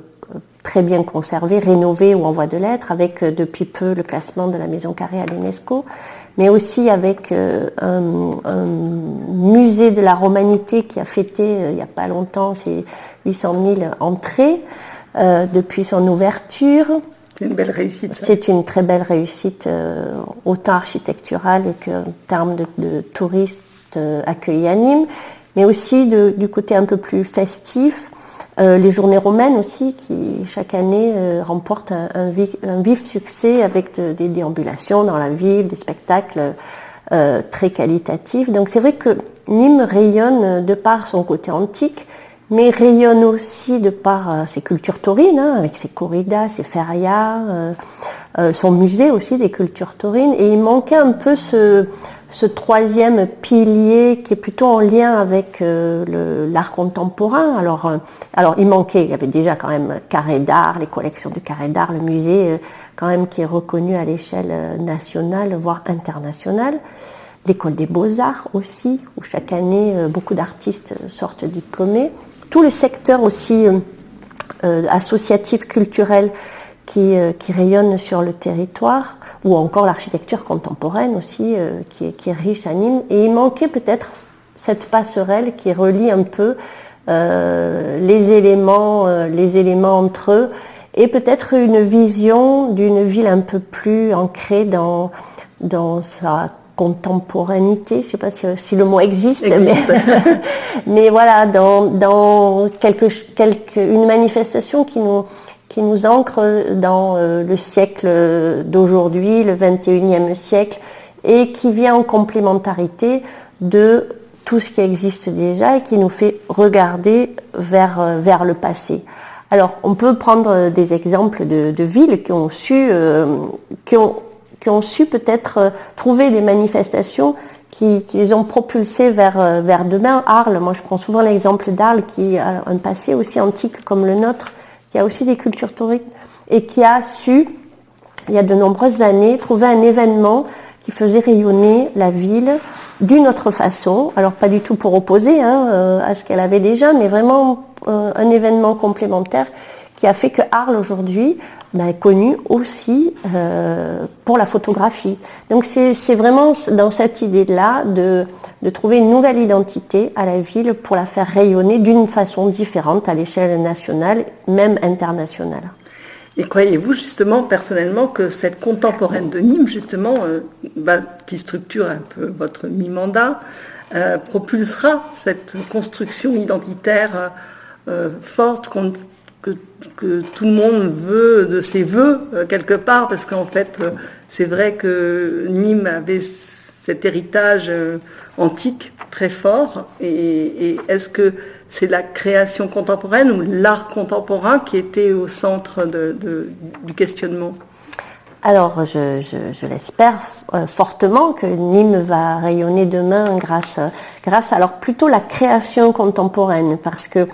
très bien conservé, rénové ou en voie de l'être, avec depuis peu le classement de la Maison Carrée à l'UNESCO, mais aussi avec un musée de la romanité qui a fêté il n'y a pas longtemps ses 800 000 entrées depuis son ouverture. C'est une belle réussite. Ça. C'est une très belle réussite, autant architecturale qu'en termes de touristes accueillis à Nîmes, mais aussi du côté un peu plus festif. Les journées romaines aussi, qui chaque année remportent un vif succès avec des déambulations dans la ville, des spectacles très qualitatifs. Donc c'est vrai que Nîmes rayonne de par son côté antique, mais rayonne aussi de par ses cultures taurines, avec ses corridas, ses ferias, son musée aussi des cultures taurines. Et il manquait un peu ce troisième pilier qui est plutôt en lien avec l'art contemporain. Alors il manquait, il y avait déjà quand même carré d'art, les collections de carré d'art, le musée quand même qui est reconnue à l'échelle nationale, voire internationale. L'école des beaux-arts aussi, où chaque année beaucoup d'artistes sortent diplômés. Tout le secteur aussi associatif, culturel qui rayonne sur le territoire, ou encore l'architecture contemporaine aussi, qui est riche à Nîmes. Et il manquait peut-être cette passerelle qui relie un peu les éléments entre eux, et peut-être une vision d'une ville un peu plus ancrée dans sa contemporanéité, je ne sais pas si le mot existe. Mais voilà, dans une manifestation qui nous ancre dans le siècle d'aujourd'hui, le 21e siècle, et qui vient en complémentarité de tout ce qui existe déjà et qui nous fait regarder vers le passé. Alors, on peut prendre des exemples de villes qui ont su peut-être trouver des manifestations qui les ont propulsés vers demain. Arles, moi je prends souvent l'exemple d'Arles qui a un passé aussi antique comme le nôtre, qui a aussi des cultures tauriques et qui a su, il y a de nombreuses années, trouver un événement qui faisait rayonner la ville d'une autre façon. Alors pas du tout pour opposer à ce qu'elle avait déjà, mais vraiment un événement complémentaire qui a fait que Arles aujourd'hui est connu aussi pour la photographie. Donc c'est vraiment dans cette idée-là de trouver une nouvelle identité à la ville pour la faire rayonner d'une façon différente à l'échelle nationale, même internationale. Et croyez-vous justement personnellement que cette contemporaine de Nîmes, justement, qui structure un peu votre mi-mandat, propulsera cette construction identitaire forte que tout le monde veut de ses voeux quelque part, parce qu'en fait c'est vrai que Nîmes avait cet héritage antique très fort, et est-ce que c'est la création contemporaine ou l'art contemporain qui était au centre du questionnement? Alors, je l'espère fortement que Nîmes va rayonner demain grâce alors plutôt la création contemporaine, parce que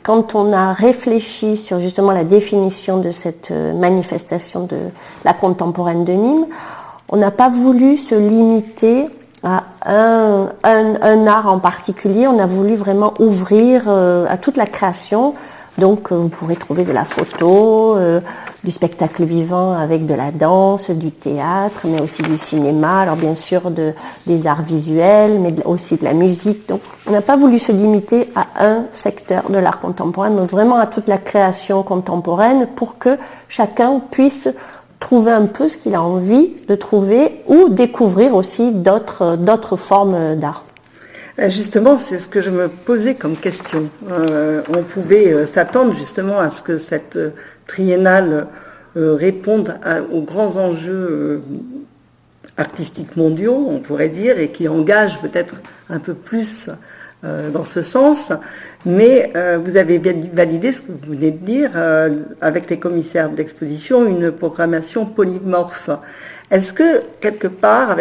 quand on a réfléchi sur justement la définition de cette manifestation de la contemporaine de Nîmes, on n'a pas voulu se limiter à un art en particulier, on a voulu vraiment ouvrir à toute la création. Donc vous pourrez trouver de la photo, du spectacle vivant avec de la danse, du théâtre, mais aussi du cinéma, alors bien sûr des arts visuels, mais aussi de la musique. Donc on n'a pas voulu se limiter à un secteur de l'art contemporain, mais vraiment à toute la création contemporaine pour que chacun puisse trouver un peu ce qu'il a envie de trouver ou découvrir aussi d'autres formes d'art. Justement, c'est ce que je me posais comme question. On pouvait s'attendre justement à ce que cette triennale réponde aux grands enjeux artistiques mondiaux, on pourrait dire, et qui engagent peut-être un peu plus dans ce sens. Mais vous avez validé ce que vous venez de dire, avec les commissaires d'exposition, une programmation polymorphe. Est-ce que, quelque part,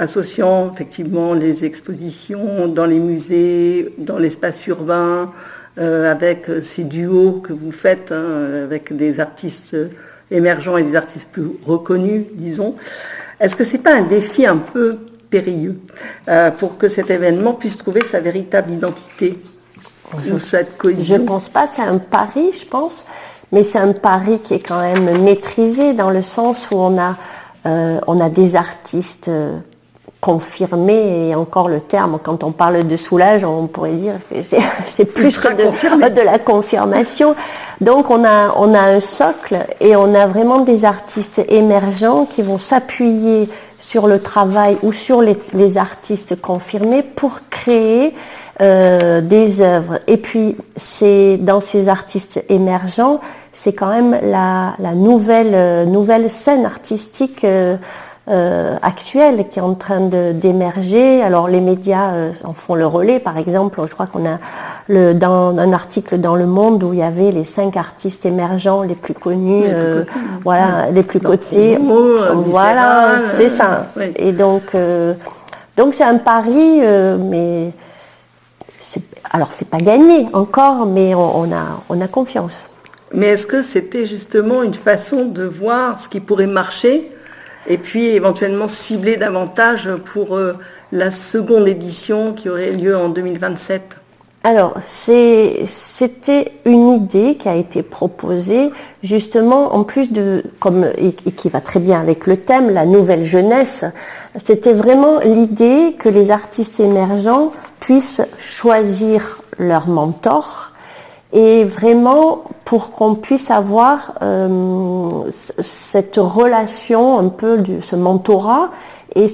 associant effectivement les expositions dans les musées, dans l'espace urbain, avec ces duos que vous faites avec des artistes émergents et des artistes plus reconnus, disons, est-ce que c'est pas un défi un peu périlleux pour que cet événement puisse trouver sa véritable identité ou cette cohésion? Je pense pas, c'est un pari, je pense, mais c'est un pari qui est quand même maîtrisé dans le sens où on a des artistes confirmés, et encore le terme, quand on parle de Soulages, on pourrait dire que c'est plus que de la confirmation. Donc on a un socle et on a vraiment des artistes émergents qui vont s'appuyer sur le travail ou sur les artistes confirmés pour créer des œuvres. Et puis c'est dans ces artistes émergents, c'est quand même la nouvelle scène artistique actuelle qui est en train d'émerger. Alors les médias en font le relais. Par exemple, je crois qu'on a dans un article dans Le Monde où il y avait les 5 artistes émergents les plus connus, les plus cotés. Voilà, c'est ça. Oui. Et donc c'est un pari, mais c'est pas gagné encore, mais on a confiance. Mais est-ce que c'était justement une façon de voir ce qui pourrait marcher et puis éventuellement cibler davantage pour la seconde édition qui aurait lieu en 2027 ? Alors, c'était une idée qui a été proposée justement en plus et qui va très bien avec le thème, la nouvelle jeunesse. C'était vraiment l'idée que les artistes émergents puissent choisir leur mentor et vraiment pour qu'on puisse avoir cette relation un peu de ce mentorat et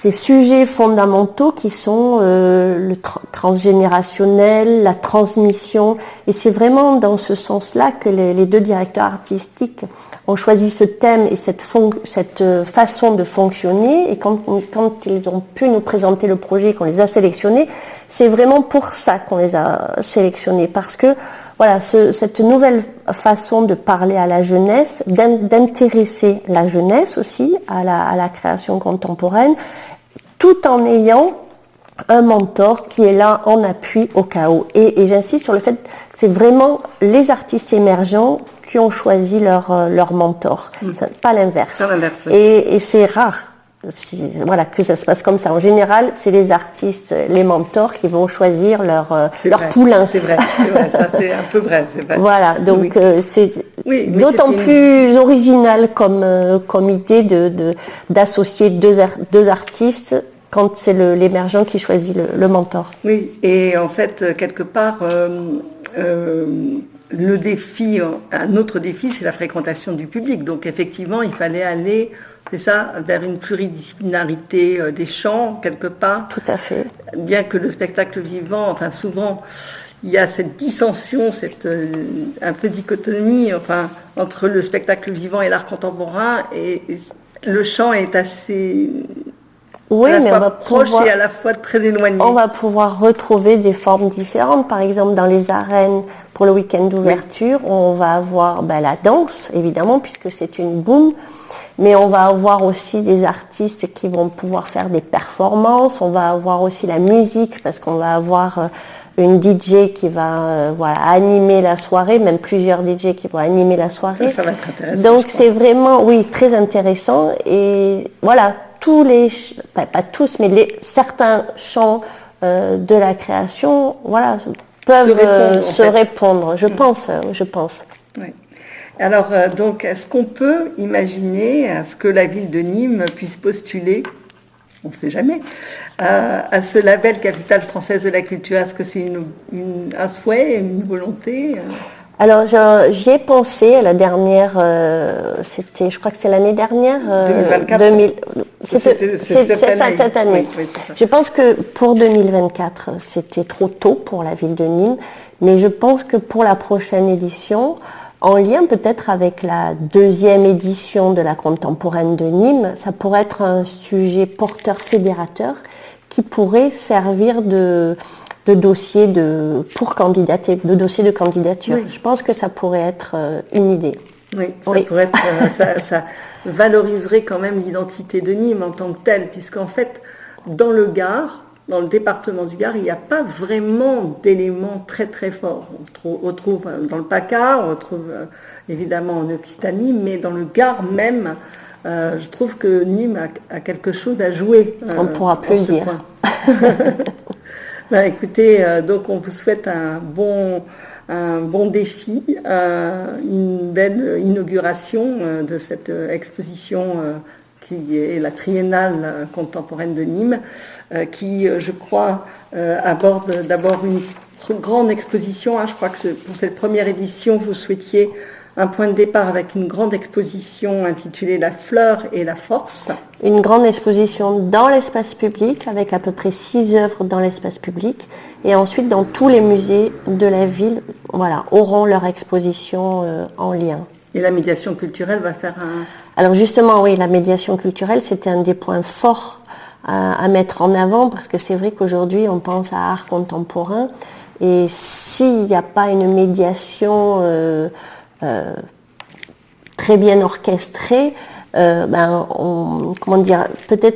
ces sujets fondamentaux qui sont le transgénérationnel, la transmission. Et c'est vraiment dans ce sens-là que les deux directeurs artistiques ont choisi ce thème et cette façon de fonctionner. Et quand ils ont pu nous présenter le projet, qu'on les a sélectionnés, c'est vraiment pour ça qu'on les a sélectionnés. Parce que voilà, cette nouvelle façon de parler à la jeunesse, d'intéresser la jeunesse aussi à la création contemporaine, tout en ayant un mentor qui est là en appui au cas où. Et j'insiste sur le fait que c'est vraiment les artistes émergents qui ont choisi leur mentor, pas l'inverse. Oui. Et c'est rare. Voilà, que ça se passe comme ça. En général, c'est les artistes, les mentors qui vont choisir leur poulain. C'est vrai, ça c'est un peu vrai. C'est vrai. Voilà, donc c'est d'autant c'était plus original comme idée d'associer deux artistes quand c'est l'émergent qui choisit le mentor. Oui, et en fait, quelque part, le défi, un autre défi, c'est la fréquentation du public. Donc effectivement, il fallait aller, c'est ça, vers une pluridisciplinarité des chants, quelque part. Tout à fait. Bien que le spectacle vivant, enfin souvent, il y a cette dissension, un peu dichotomie, enfin, entre le spectacle vivant et l'art contemporain, et le chant est assez... Oui, à la mais fois on va proche et à la fois très éloigné. On va pouvoir retrouver des formes différentes. Par exemple, dans les arènes, pour le week-end d'ouverture, on va avoir la danse, évidemment, puisque c'est une boum. Mais on va avoir aussi des artistes qui vont pouvoir faire des performances. On va avoir aussi la musique, parce qu'on va avoir une DJ qui va animer la soirée, même plusieurs DJ qui vont animer la soirée. Ça va être intéressant. Donc c'est vraiment, très intéressant. Et voilà, pas tous, mais certains chants de la création, peuvent se répondre. Je pense. Oui. Alors, donc, est-ce qu'on peut imaginer à ce que la ville de Nîmes puisse postuler, on ne sait jamais, à ce label Capitale française de la culture? Est-ce que c'est un souhait, une volonté Alors, j'y ai pensé à la dernière, je crois que c'est l'année dernière. 2024 C'est cette année. Oui, c'est ça. Je pense que pour 2024, c'était trop tôt pour la ville de Nîmes, mais je pense que pour la prochaine édition, en lien peut-être avec la deuxième édition de la Contemporaine de Nîmes, ça pourrait être un sujet porteur fédérateur qui pourrait servir de dossier pour candidater, de dossier de candidature. Oui. Je pense que ça pourrait être une idée. Oui, ça pourrait être, ça valoriserait quand même l'identité de Nîmes en tant que telle, puisqu'en fait, dans le Gard, dans le département du Gard, il n'y a pas vraiment d'éléments très très forts. On trouve dans le PACA, on retrouve évidemment en Occitanie, mais dans le Gard même, je trouve que Nîmes a quelque chose à jouer. On ne pourra plus le dire. Écoutez, donc on vous souhaite un bon défi, une belle inauguration de cette exposition qui est la triennale contemporaine de Nîmes, qui, je crois, aborde d'abord une grande exposition. Je crois que pour cette première édition, vous souhaitiez un point de départ avec une grande exposition intitulée La fleur et la force. Une grande exposition dans l'espace public, avec à peu près 6 œuvres dans l'espace public. Et ensuite, dans tous les musées de la ville, auront leur exposition en lien. Et la médiation culturelle va faire un... Alors justement, oui, la médiation culturelle, c'était un des points forts à mettre en avant, parce que c'est vrai qu'aujourd'hui, on pense à art contemporain. Et s'il n'y a pas une médiation très bien orchestrée, peut-être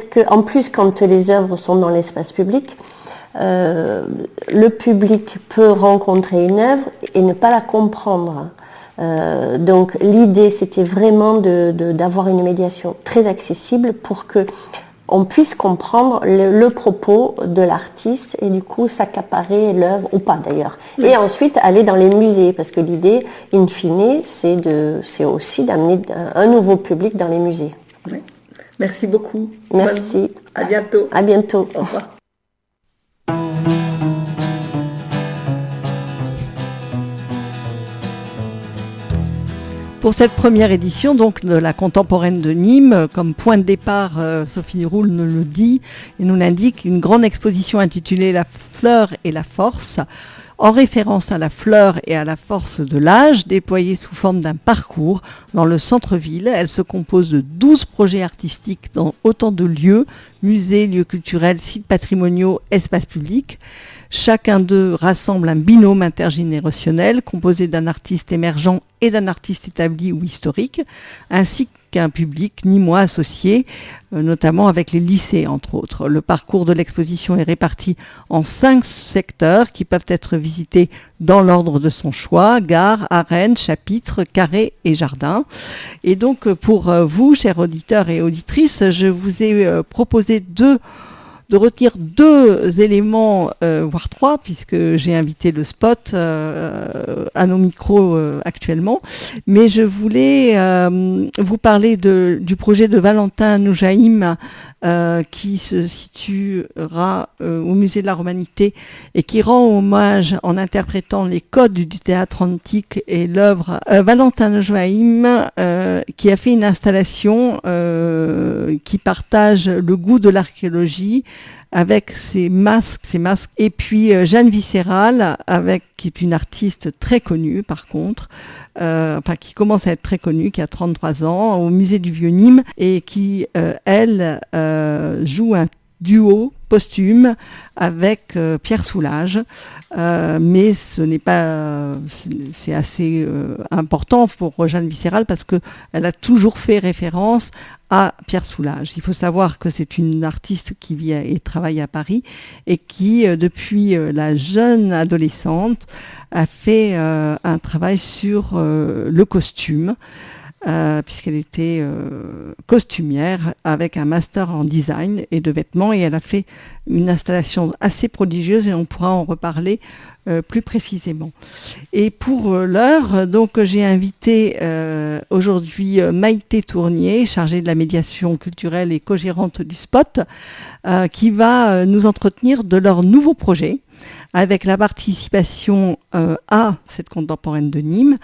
qu'en plus, quand les œuvres sont dans l'espace public, le public peut rencontrer une œuvre et ne pas la comprendre. Donc l'idée, c'était vraiment d'avoir une médiation très accessible pour que on puisse comprendre le propos de l'artiste et du coup s'accaparer l'œuvre, ou pas d'ailleurs. Et ensuite aller dans les musées, parce que l'idée, in fine, c'est aussi d'amener un nouveau public dans les musées. Oui. Merci beaucoup. Merci. À bientôt. À bientôt. Au revoir. Pour cette première édition donc, de la Contemporaine de Nîmes, comme point de départ, Sophie Roule nous le dit et nous l'indique, une grande exposition intitulée La fleur et la force, en référence à la fleur et à la force de l'âge, déployée sous forme d'un parcours dans le centre-ville. Elle se compose de 12 projets artistiques dans autant de lieux, musées, lieux culturels, sites patrimoniaux, espaces publics. Chacun d'eux rassemble un binôme intergénérationnel composé d'un artiste émergent et d'un artiste établi ou historique, ainsi qu'un public nîmois associé, notamment avec les lycées, entre autres. Le parcours de l'exposition est réparti en 5 secteurs qui peuvent être visités dans l'ordre de son choix: gare, arène, chapitre, carré et jardin. Et donc, pour vous, chers auditeurs et auditrices, je vous ai proposé de retenir 2 éléments, voire 3, puisque j'ai invité le spot à nos micros actuellement. Mais je voulais vous parler du projet de Valentin Noujaïm qui se situera au Musée de la Romanité et qui rend hommage en interprétant les codes du théâtre antique et l'œuvre Valentin Noujaïm qui a fait une installation qui partage le goût de l'archéologie avec ses masques, et puis Jeanne Viscéral, qui est une artiste très connue par contre, qui commence à être très connue, qui a 33 ans, au musée du Vieux-Nîmes, et qui, elle, joue un duo posthume avec Pierre Soulages, mais ce n'est pas, c'est assez important pour Jeanne Viscéral parce qu'elle a toujours fait référence à Pierre Soulages. Il faut savoir que c'est une artiste qui vit et travaille à Paris et qui, depuis la jeune adolescente, a fait un travail sur le costume, puisqu'elle était costumière avec un master en design et de vêtements, et elle a fait une installation assez prodigieuse et on pourra en reparler plus précisément. Et pour l'heure, donc j'ai invité aujourd'hui Maïté Tournier, chargée de la médiation culturelle et co-gérante du Spot, qui va nous entretenir de leur nouveau projet avec la participation à cette Contemporaine de Nîmes.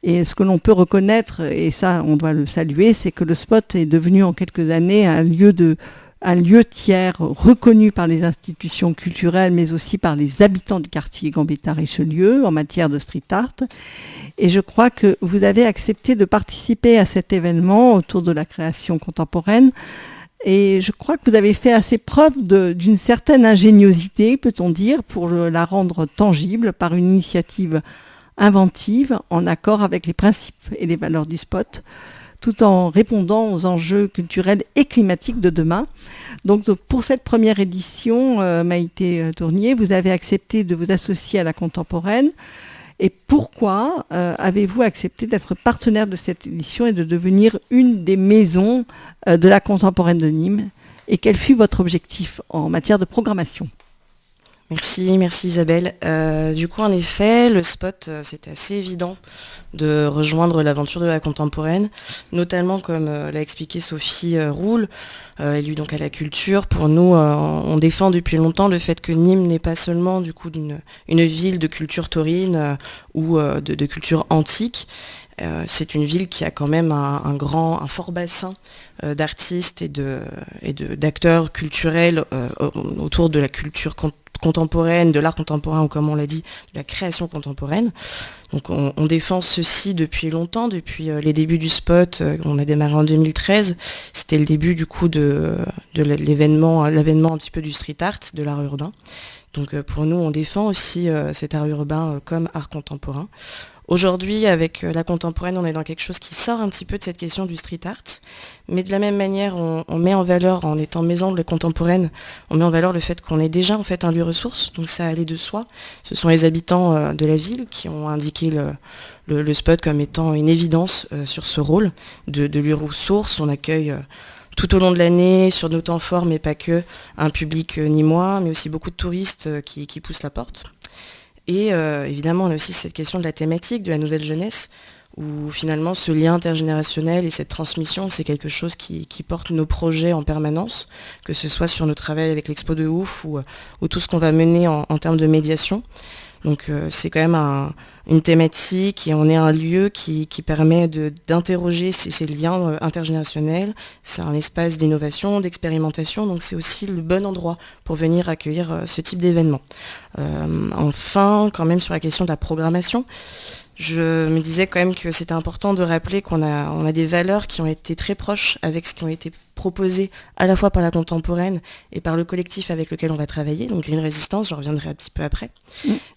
Et ce que l'on peut reconnaître, et ça on doit le saluer, c'est que le Spot est devenu en quelques années un lieu tiers reconnu par les institutions culturelles, mais aussi par les habitants du quartier Gambetta-Richelieu en matière de street art. Et je crois que vous avez accepté de participer à cet événement autour de la création contemporaine. Et je crois que vous avez fait assez preuve d'une certaine ingéniosité, peut-on dire, pour la rendre tangible par une initiative inventive, en accord avec les principes et les valeurs du Spot, tout en répondant aux enjeux culturels et climatiques de demain. Donc pour cette première édition, Maïté Tournier, vous avez accepté de vous associer à la Contemporaine. Et pourquoi avez-vous accepté d'être partenaire de cette édition et de devenir une des maisons de la Contemporaine de Nîmes? Et quel fut votre objectif en matière de programmation? Merci Isabelle. Du coup, en effet, le Spot, c'était assez évident de rejoindre l'aventure de la Contemporaine, notamment comme l'a expliqué Sophie Roule, élue donc à la culture. Pour nous, on défend depuis longtemps le fait que Nîmes n'est pas seulement du coup une ville de culture taurine ou de culture antique. C'est une ville qui a quand même un fort bassin d'artistes et d'acteurs culturels autour de la culture contemporaine, de l'art contemporain, ou comme on l'a dit, de la création contemporaine. Donc on défend ceci depuis longtemps, depuis les débuts du Spot. On a démarré en 2013. C'était le début du coup de l'avènement un petit peu du street art, de l'art urbain. Donc pour nous, on défend aussi cet art urbain comme art contemporain. Aujourd'hui, avec la contemporaine, on est dans quelque chose qui sort un petit peu de cette question du street art, mais de la même manière, on met en valeur, en étant maison de la contemporaine, on met en valeur le fait qu'on est déjà en fait un lieu ressource, donc ça allait de soi. Ce sont les habitants de la ville qui ont indiqué le spot comme étant une évidence sur ce rôle de lieu ressource. On accueille tout au long de l'année, sur nos temps forts, mais pas que, un public nîmois, mais aussi beaucoup de touristes qui poussent la porte. Et évidemment, on a aussi cette question de la thématique, de la nouvelle jeunesse, où finalement ce lien intergénérationnel et cette transmission, c'est quelque chose qui porte nos projets en permanence, que ce soit sur nos travails avec l'Expo de Ouf ou tout ce qu'on va mener en termes de médiation. Donc c'est quand même une thématique et on est un lieu qui permet d'interroger ces liens intergénérationnels. C'est un espace d'innovation, d'expérimentation, donc c'est aussi le bon endroit pour venir accueillir ce type d'événement. Enfin, quand même sur la question de la programmation, je me disais quand même que c'était important de rappeler qu'on a des valeurs qui ont été très proches avec ce qui ont été proposées à la fois par la contemporaine et par le collectif avec lequel on va travailler, donc Green Resistance, je reviendrai un petit peu après.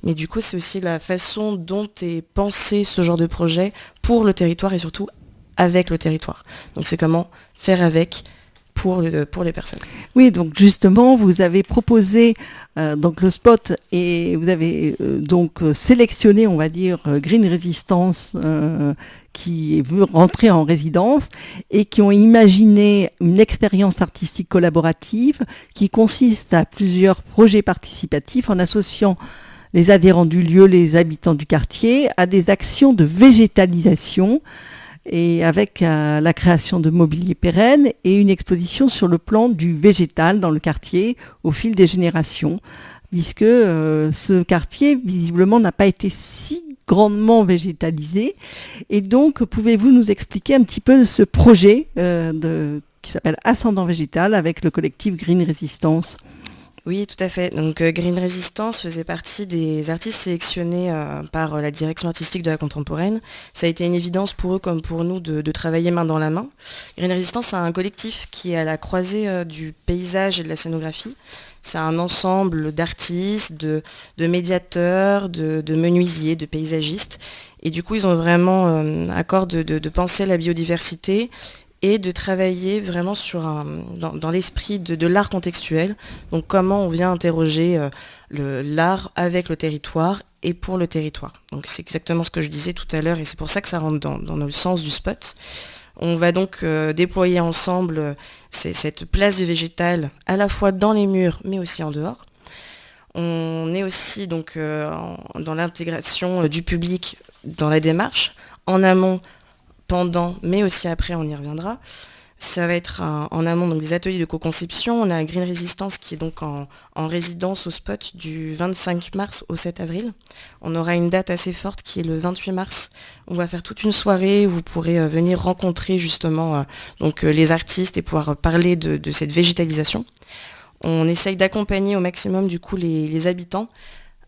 Mais du coup, c'est aussi la façon dont est pensé ce genre de projet pour le territoire et surtout avec le territoire. Donc c'est comment faire avec pour les personnes. Oui, donc justement, vous avez proposé donc le spot et vous avez donc sélectionné, on va dire, Green Resistance qui veut rentrer en résidence et qui ont imaginé une expérience artistique collaborative qui consiste à plusieurs projets participatifs en associant les adhérents du lieu, les habitants du quartier, à des actions de végétalisation et avec la création de mobilier pérenne et une exposition sur le plan du végétal dans le quartier au fil des générations, puisque ce quartier visiblement n'a pas été si grandement végétalisé. Et donc, pouvez-vous nous expliquer un petit peu ce projet qui s'appelle Ascendant Végétal avec le collectif Green Resistance ? Oui, tout à fait. Donc Green Resistance faisait partie des artistes sélectionnés par la direction artistique de la contemporaine. Ça a été une évidence pour eux comme pour nous de travailler main dans la main. Green Resistance, c'est un collectif qui est à la croisée du paysage et de la scénographie. C'est un ensemble d'artistes, de médiateurs, de menuisiers, de paysagistes. Et du coup, ils ont vraiment à cœur de penser la biodiversité et de travailler vraiment dans l'esprit de l'art contextuel. Donc comment on vient interroger l'art avec le territoire et pour le territoire. Donc c'est exactement ce que je disais tout à l'heure et c'est pour ça que ça rentre dans le sens du spot. On va donc déployer ensemble cette place du végétal à la fois dans les murs mais aussi en dehors. On est aussi donc dans l'intégration du public dans la démarche, en amont, pendant, mais aussi après, on y reviendra. Ça va être en amont donc, des ateliers de co-conception. On a Green Resistance qui est donc en résidence au spot du 25 mars au 7 avril. On aura une date assez forte qui est le 28 mars. On va faire toute une soirée où vous pourrez venir rencontrer justement les artistes et pouvoir parler de cette végétalisation. On essaye d'accompagner au maximum du coup les habitants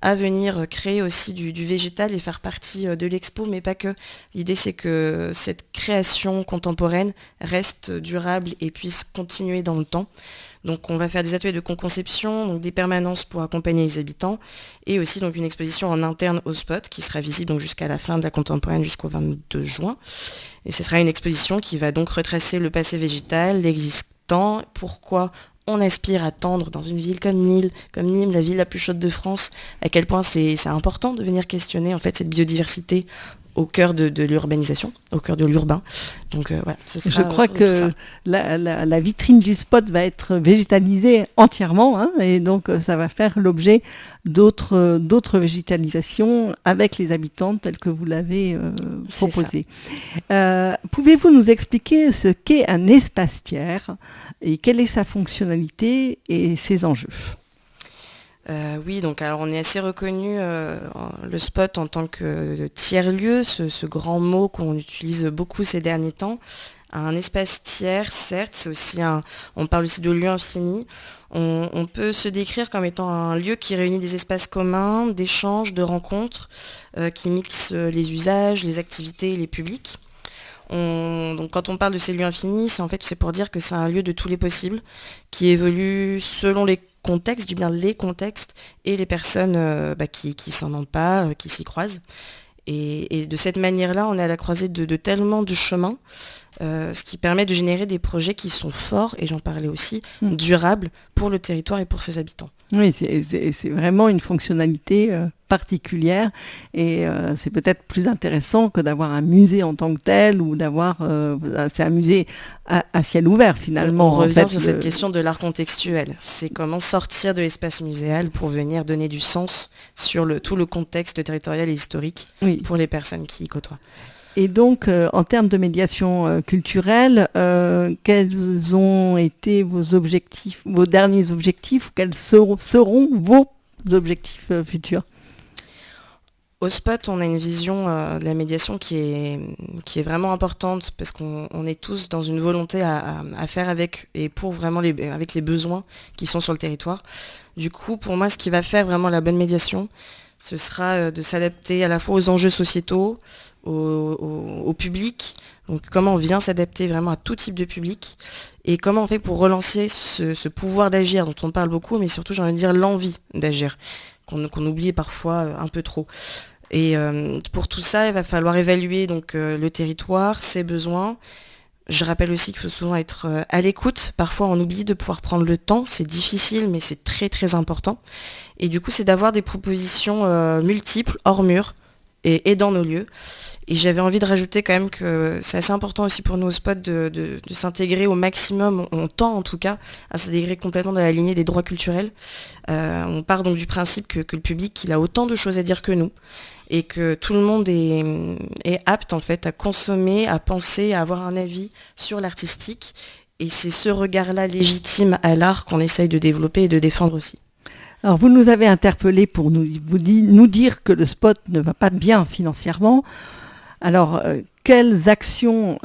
à venir créer aussi du végétal et faire partie de l'expo, mais pas que. L'idée, c'est que cette création contemporaine reste durable et puisse continuer dans le temps. Donc on va faire des ateliers de conception, donc des permanences pour accompagner les habitants, et aussi donc une exposition en interne au spot qui sera visible donc, jusqu'à la fin de la contemporaine, jusqu'au 22 juin. Et ce sera une exposition qui va donc retracer le passé végétal, l'existant, pourquoi on aspire à tendre dans une ville comme Nîmes, la ville la plus chaude de France, à quel point c'est important de venir questionner en fait cette biodiversité au cœur de l'urbanisation, au cœur de l'urbain. Donc voilà, ce sera, je crois que la vitrine du spot va être végétalisée entièrement, hein, et donc ça va faire l'objet d'autres végétalisations avec les habitants tels que vous l'avez proposé. Pouvez-vous nous expliquer ce qu'est un espace tiers et quelle est sa fonctionnalité et ses enjeux ? Oui, donc alors on est assez reconnu le spot en tant que tiers-lieu, ce grand mot qu'on utilise beaucoup ces derniers temps. Un espace tiers, certes, c'est aussi on parle aussi de lieu infini. On peut se décrire comme étant un lieu qui réunit des espaces communs, d'échanges, de rencontres, qui mixent les usages, les activités et les publics. Donc quand on parle de ces lieux infinis, c'est pour dire que c'est un lieu de tous les possibles, qui évolue selon les contextes, du bien les contextes et les personnes qui s'en emparent, qui s'y croisent. Et de cette manière-là, on est à la croisée de tellement de chemins, ce qui permet de générer des projets qui sont forts, et j'en parlais aussi, durables pour le territoire et pour ses habitants. Oui, c'est vraiment une fonctionnalité particulière, et c'est peut-être plus intéressant que d'avoir un musée en tant que tel, ou d'avoir... c'est un musée à ciel ouvert finalement. On revient sur cette question de l'art contextuel. C'est comment sortir de l'espace muséal pour venir donner du sens sur tout le contexte territorial et historique pour les personnes qui y côtoient. Et donc, en termes de médiation culturelle, quels ont été vos objectifs, vos derniers objectifs, ou quels seront vos objectifs futurs ? Au Spot, on a une vision de la médiation qui est vraiment importante, parce qu'on est tous dans une volonté à faire avec et pour vraiment avec les besoins qui sont sur le territoire. Du coup, pour moi, ce qui va faire vraiment la bonne médiation, ce sera de s'adapter à la fois aux enjeux sociétaux, au public, donc comment on vient s'adapter vraiment à tout type de public, et comment on fait pour relancer ce pouvoir d'agir dont on parle beaucoup, mais surtout j'ai envie de dire l'envie d'agir, qu'on oublie parfois un peu trop. Et pour tout ça, il va falloir évaluer donc, le territoire, ses besoins. Je rappelle aussi qu'il faut souvent être à l'écoute. Parfois, on oublie de pouvoir prendre le temps. C'est difficile, mais c'est très, très important. Et du coup, c'est d'avoir des propositions multiples, hors mur, et dans nos lieux. Et j'avais envie de rajouter quand même que c'est assez important aussi pour nous au Spot de s'intégrer au maximum, on tend en tout cas à s'intégrer complètement dans la lignée des droits culturels. On part donc du principe que le public, il a autant de choses à dire que nous, et que tout le monde est apte en fait à consommer, à penser, à avoir un avis sur l'artistique. Et c'est ce regard-là légitime à l'art qu'on essaye de développer et de défendre aussi. Alors vous nous avez interpellés pour nous dire que le Spot ne va pas bien financièrement. Alors quelles actions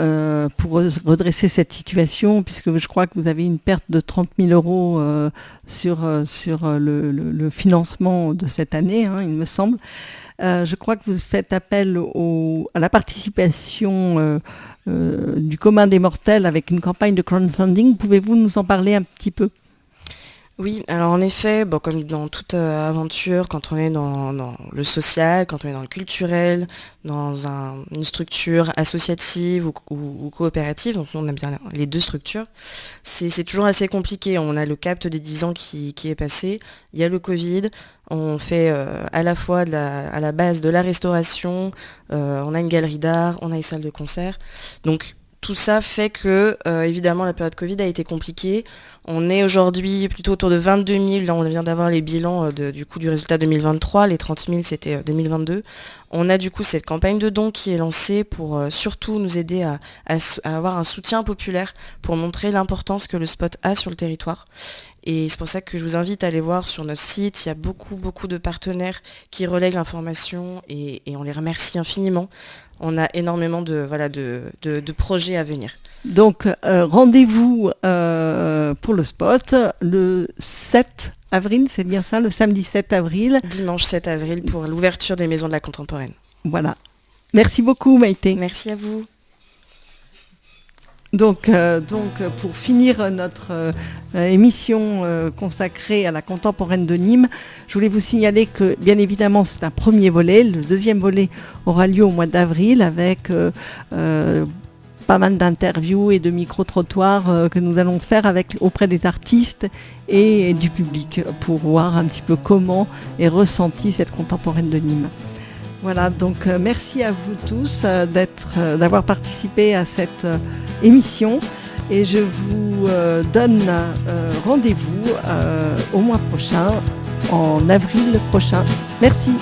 pour redresser cette situation, puisque je crois que vous avez une perte de 30 000 euros sur le financement de cette année, il me semble. Je crois que vous faites appel à la participation du commun des mortels avec une campagne de crowdfunding. Pouvez-vous nous en parler un petit peu ? Oui, alors en effet, comme dans toute aventure, quand on est dans le social, quand on est dans le culturel, dans une structure associative ou coopérative, donc nous on aime bien les deux structures, c'est toujours assez compliqué. On a le cap des 10 ans qui est passé, il y a le Covid, on fait à la fois à la base de la restauration, on a une galerie d'art, on a une salle de concert, donc tout ça fait que, évidemment, la période Covid a été compliquée. On est aujourd'hui plutôt autour de 22 000. Là, on vient d'avoir les bilans du résultat 2023. Les 30 000, c'était 2022. On a du coup cette campagne de dons qui est lancée pour surtout nous aider à avoir un soutien populaire pour montrer l'importance que le Spot a sur le territoire. Et c'est pour ça que je vous invite à aller voir sur notre site. Il y a beaucoup, beaucoup de partenaires qui relaient l'information et on les remercie infiniment. On a énormément de projets à venir. Donc, rendez-vous pour le Spot le 7 avril, c'est bien ça, le samedi 7 avril. Dimanche 7 avril pour l'ouverture des Maisons de la Contemporaine. Voilà. Merci beaucoup, Maïté. Merci à vous. Donc, pour finir notre émission consacrée à la contemporaine de Nîmes, je voulais vous signaler que, bien évidemment, c'est un premier volet. Le deuxième volet aura lieu au mois d'avril avec pas mal d'interviews et de micro-trottoirs que nous allons faire auprès des artistes et du public pour voir un petit peu comment est ressentie cette contemporaine de Nîmes. Voilà, donc merci à vous tous d'avoir participé à cette émission et je vous donne rendez-vous au mois prochain, en avril prochain. Merci.